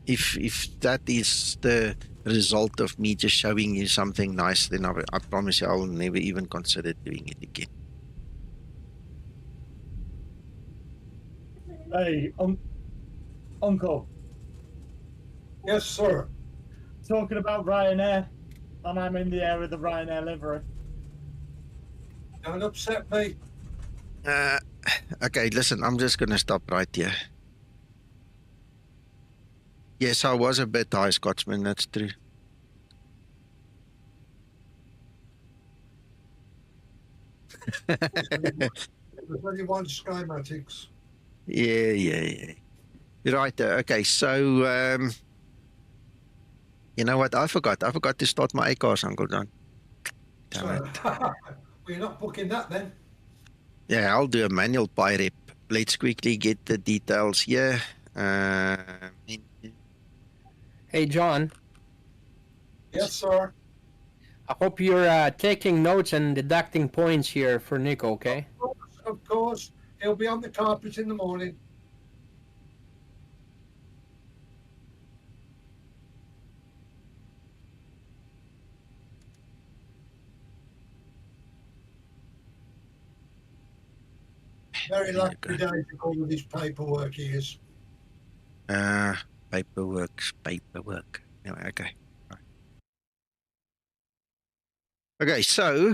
[SPEAKER 1] If that is the result of me just showing you something nice, then I promise you I will never even consider doing it again.
[SPEAKER 7] Hey, Uncle.
[SPEAKER 4] Yes, sir.
[SPEAKER 7] Talking about Ryanair, and I'm in the air with the Ryanair livery.
[SPEAKER 4] Don't upset me.
[SPEAKER 1] Okay, listen, I'm just going to stop right here. Yes, I was a bit high, Scotsman, that's true.
[SPEAKER 4] There's only one Skymatix.
[SPEAKER 1] Yeah. Right, okay, so, you know what, I forgot to start my ACARS, Uncle John. Damn it.
[SPEAKER 4] Well, you're not booking that then.
[SPEAKER 1] Yeah, I'll do a manual pi rep. Let's quickly get the details here.
[SPEAKER 2] Hey, John.
[SPEAKER 4] Yes, sir.
[SPEAKER 2] I hope you're taking notes and deducting points here for Nico, okay?
[SPEAKER 4] Of course. He'll be on the carpet in the morning. Very
[SPEAKER 1] There you
[SPEAKER 4] lucky
[SPEAKER 1] go.
[SPEAKER 4] day to all of this paperwork he is.
[SPEAKER 1] Paperwork. Anyway, okay. Right. Okay, so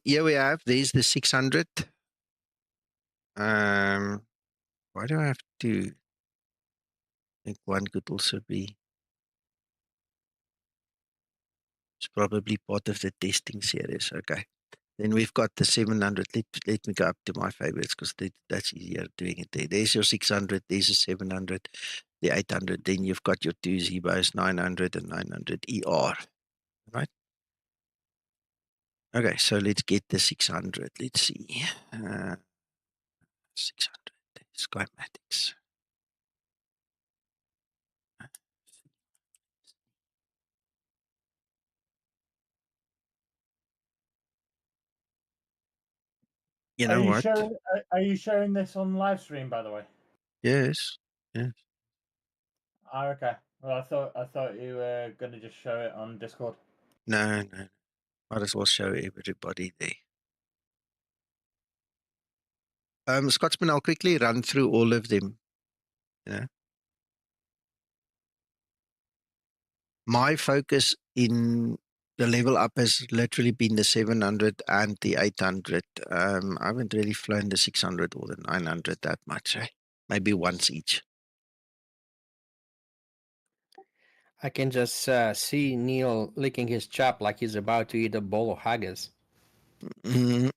[SPEAKER 1] here we have, there's the 600. Why do I have to? I think one could also be. It's probably part of the testing series. Okay. Then we've got the 700. Let me go up to my favorites because that's easier doing it there. There's your 600. There's a 700, the 800. Then you've got your two Zibos, 900 and 900 ER. Right? Okay, so let's get the 600. Let's see. 600. Skymatix. You know what?
[SPEAKER 7] Are you sharing this on live stream, by the way?
[SPEAKER 1] Yes. Yes.
[SPEAKER 7] Okay. Well, I thought you were gonna just show it on Discord.
[SPEAKER 1] No. Might as well show everybody there. Scotsman, I'll quickly run through all of them. You know? My focus in the level up has literally been the 700 and the 800. I haven't really flown the 600 or the 900 that much. Maybe once each.
[SPEAKER 2] I can just see Neil licking his chop like he's about to eat a bowl of haggis.
[SPEAKER 1] Mm,
[SPEAKER 7] I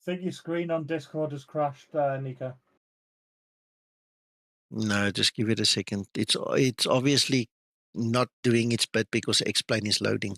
[SPEAKER 7] think your screen on Discord has crashed, Nico.
[SPEAKER 1] no, just give it a second. It's obviously not doing its bit because X-Plane is loading.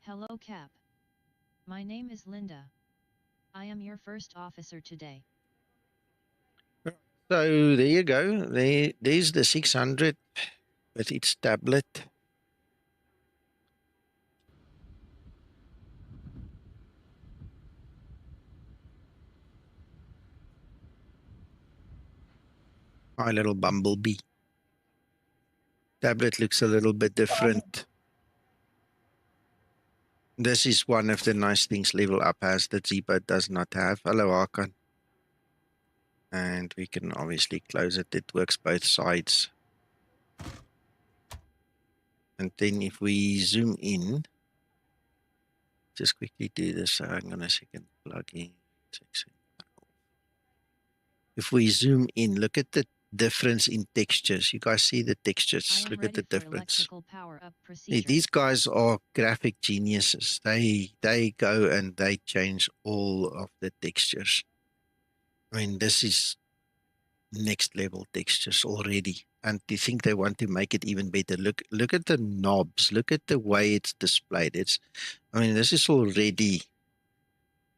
[SPEAKER 5] Hello Cap. My name is Linda. I am your first officer today.
[SPEAKER 1] So there you go. There's the 600 with its tablet. My little bumblebee. Tablet looks a little bit different. This is one of the nice things Level Up has that Zibo does not have. Hello, Hakan. And we can obviously close it. It works both sides. And then if we zoom in, just quickly do this. Hang on a second. Plug in. If we zoom in, look at the difference in textures. You guys see the textures.
[SPEAKER 5] I am
[SPEAKER 1] Look at
[SPEAKER 5] ready
[SPEAKER 1] the
[SPEAKER 5] for
[SPEAKER 1] difference.
[SPEAKER 5] electrical power up
[SPEAKER 1] Hey,
[SPEAKER 5] procedure.
[SPEAKER 1] these guys are graphic geniuses. They go and they change all of the textures. I mean, this is next level textures already. And do you think they want to make it even better? Look at the knobs. Look at the way it's displayed. I mean, this is already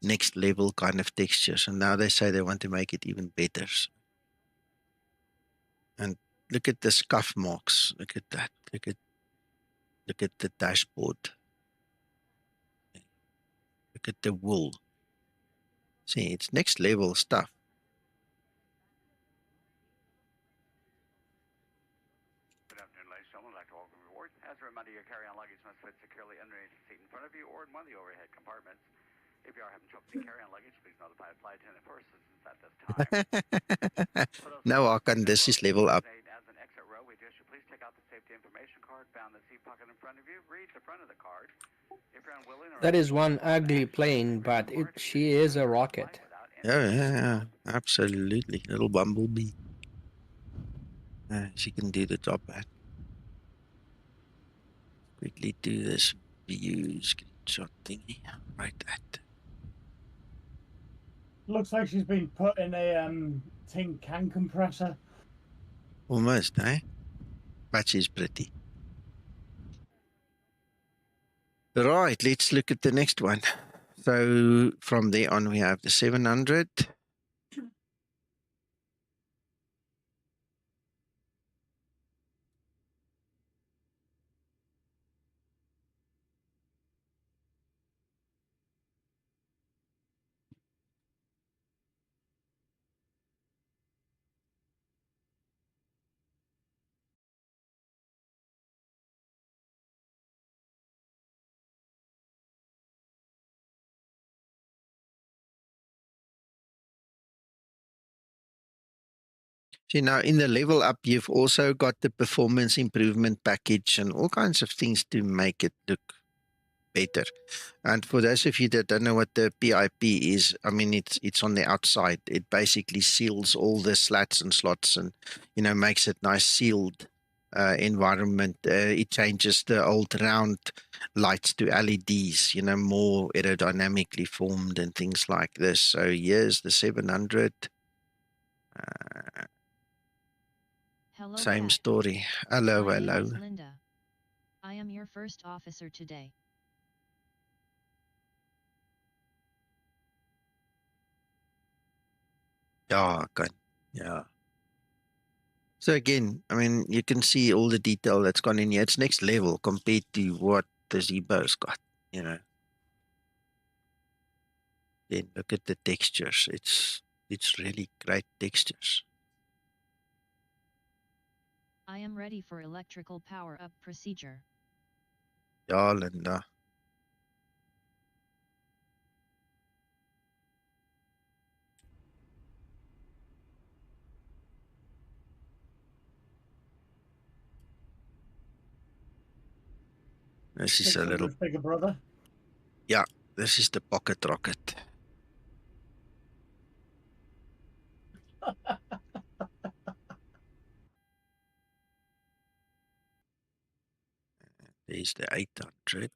[SPEAKER 1] next level kind of textures. And now they say they want to make it even better. And look at the scuff marks. Look at that. Look at the dashboard. Look at the wool. See, it's next level stuff.
[SPEAKER 11] Good afternoon, ladies and gentlemen. I'd like to welcome you aboard. As a reminder, your carry-on luggage must fit securely underneath the seat in front of you or in one of the overhead compartments. If you are having trouble with carry-on luggage, please notify the flight attendant for assistance at this time.
[SPEAKER 1] No, Hakan, this is level up.
[SPEAKER 11] As an exit row, we suggest you please take out the safety information card found in the seat pocket in front front of you, read the front of the card. If you're unwilling or
[SPEAKER 2] That is one ugly plane, but she is a rocket.
[SPEAKER 1] Yeah, absolutely. Little bumblebee. She can do the job, man. Quickly do this view screenshot thingy. Right that.
[SPEAKER 7] Looks like she's been put in a tin can compressor.
[SPEAKER 1] Almost, eh? But she's pretty. Right, let's look at the next one. So from there on, we have the 700. See, now in the level up, you've also got the performance improvement package and all kinds of things to make it look better. And for those of you that don't know what the PIP is, I mean, it's on the outside. It basically seals all the slats and slots and, you know, makes it nice sealed environment. It changes the old round lights to LEDs, you know, more aerodynamically formed and things like this. So here's the 700.
[SPEAKER 5] Hello,
[SPEAKER 1] Same
[SPEAKER 5] Cat.
[SPEAKER 1] story. Hello,
[SPEAKER 5] My name
[SPEAKER 1] hello.
[SPEAKER 5] is Linda. I am your first officer today.
[SPEAKER 1] Yeah, good. Yeah. So again, I mean, you can see all the detail that's gone in here. It's next level compared to what the Zibo's got, you know. Then look at the textures. It's really great textures.
[SPEAKER 5] I am ready for electrical power-up procedure.
[SPEAKER 1] Yeah, Linda. This is a little,
[SPEAKER 7] bigger brother.
[SPEAKER 1] yeah, this is the pocket rocket. There's the 800.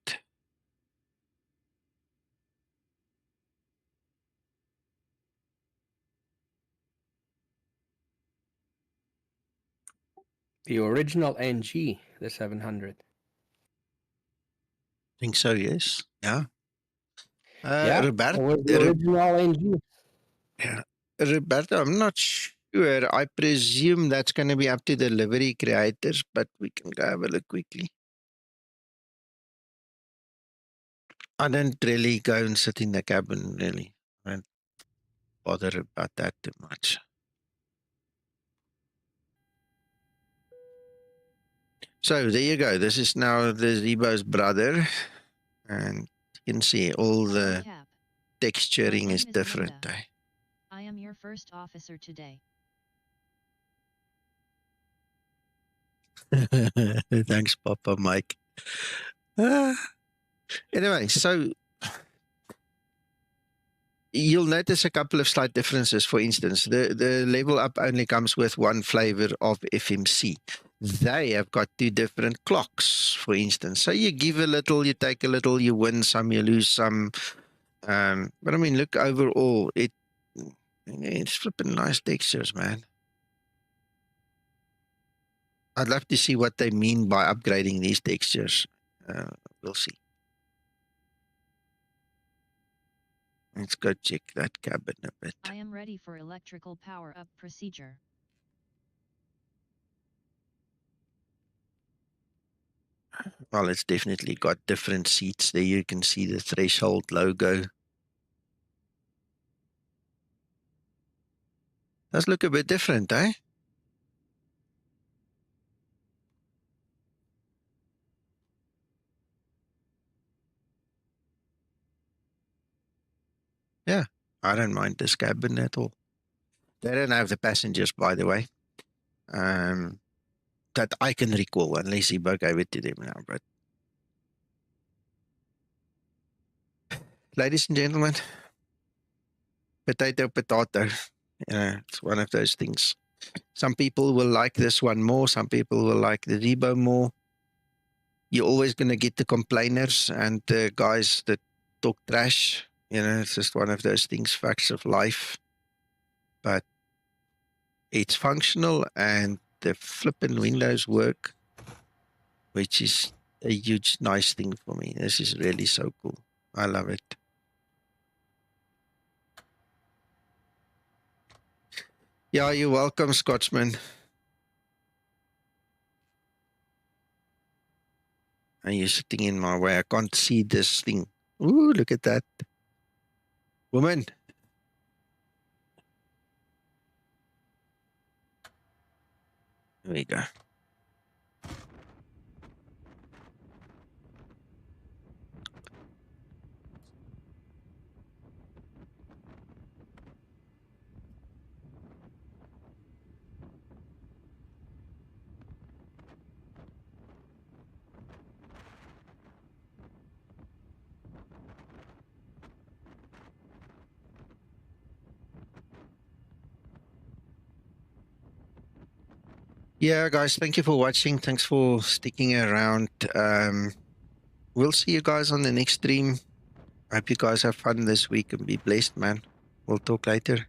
[SPEAKER 2] The original NG, the 700.
[SPEAKER 1] Think so, yes. Yeah.
[SPEAKER 2] Yeah,
[SPEAKER 1] Robert,
[SPEAKER 2] it was the original NG.
[SPEAKER 1] yeah. Roberto, I'm not sure. I presume that's going to be up to the livery creators, but we can go have a look quickly. I don't really go and sit in the cabin, really. I don't bother about that too much. So there you go. This is now the Zibo's brother. And you can see all the
[SPEAKER 5] Cap.
[SPEAKER 1] texturing
[SPEAKER 5] My
[SPEAKER 1] is
[SPEAKER 5] name is
[SPEAKER 1] different.
[SPEAKER 5] Linda. I am your first officer today.
[SPEAKER 1] Thanks, Papa Mike. Anyway, so you'll notice a couple of slight differences. For instance, the level up only comes with one flavor of FMC. They have got two different clocks, for instance. So you give a little, you take a little, you win some, you lose some. But I mean, look overall, it's flipping nice textures, man. I'd love to see what they mean by upgrading these textures. We'll see. Let's go check that cabin a bit.
[SPEAKER 5] I am ready for electrical power-up procedure.
[SPEAKER 1] Well, it's definitely got different seats. There you can see the threshold logo. Does look a bit different, eh? Yeah, I don't mind this cabin at all. They don't have the passengers, by the way, that I can recall, unless Zibo gave it to them now. But ladies and gentlemen, potato, potato. It's one of those things. Some people will like this one more. Some people will like the Zibo more. You're always going to get the complainers and the guys that talk trash. It's just one of those things, facts of life. But it's functional and the flipping windows work, which is a huge, nice thing for me. This is really so cool. I love it. Yeah, you're welcome, Scotsman. And you're sitting in my way. I can't see this thing. Ooh, look at that. Woman. There we go. Yeah, guys, thank you for watching. Thanks for sticking around. We'll see you guys on the next stream. I hope you guys have fun this week and be blessed, man. We'll talk later.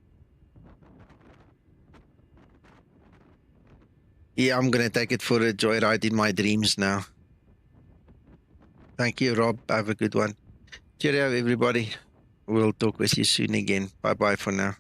[SPEAKER 1] Yeah, I'm going to take it for a joyride in my dreams now. Thank you, Rob. Have a good one. Cheerio, everybody. We'll talk with you soon again. Bye-bye for now.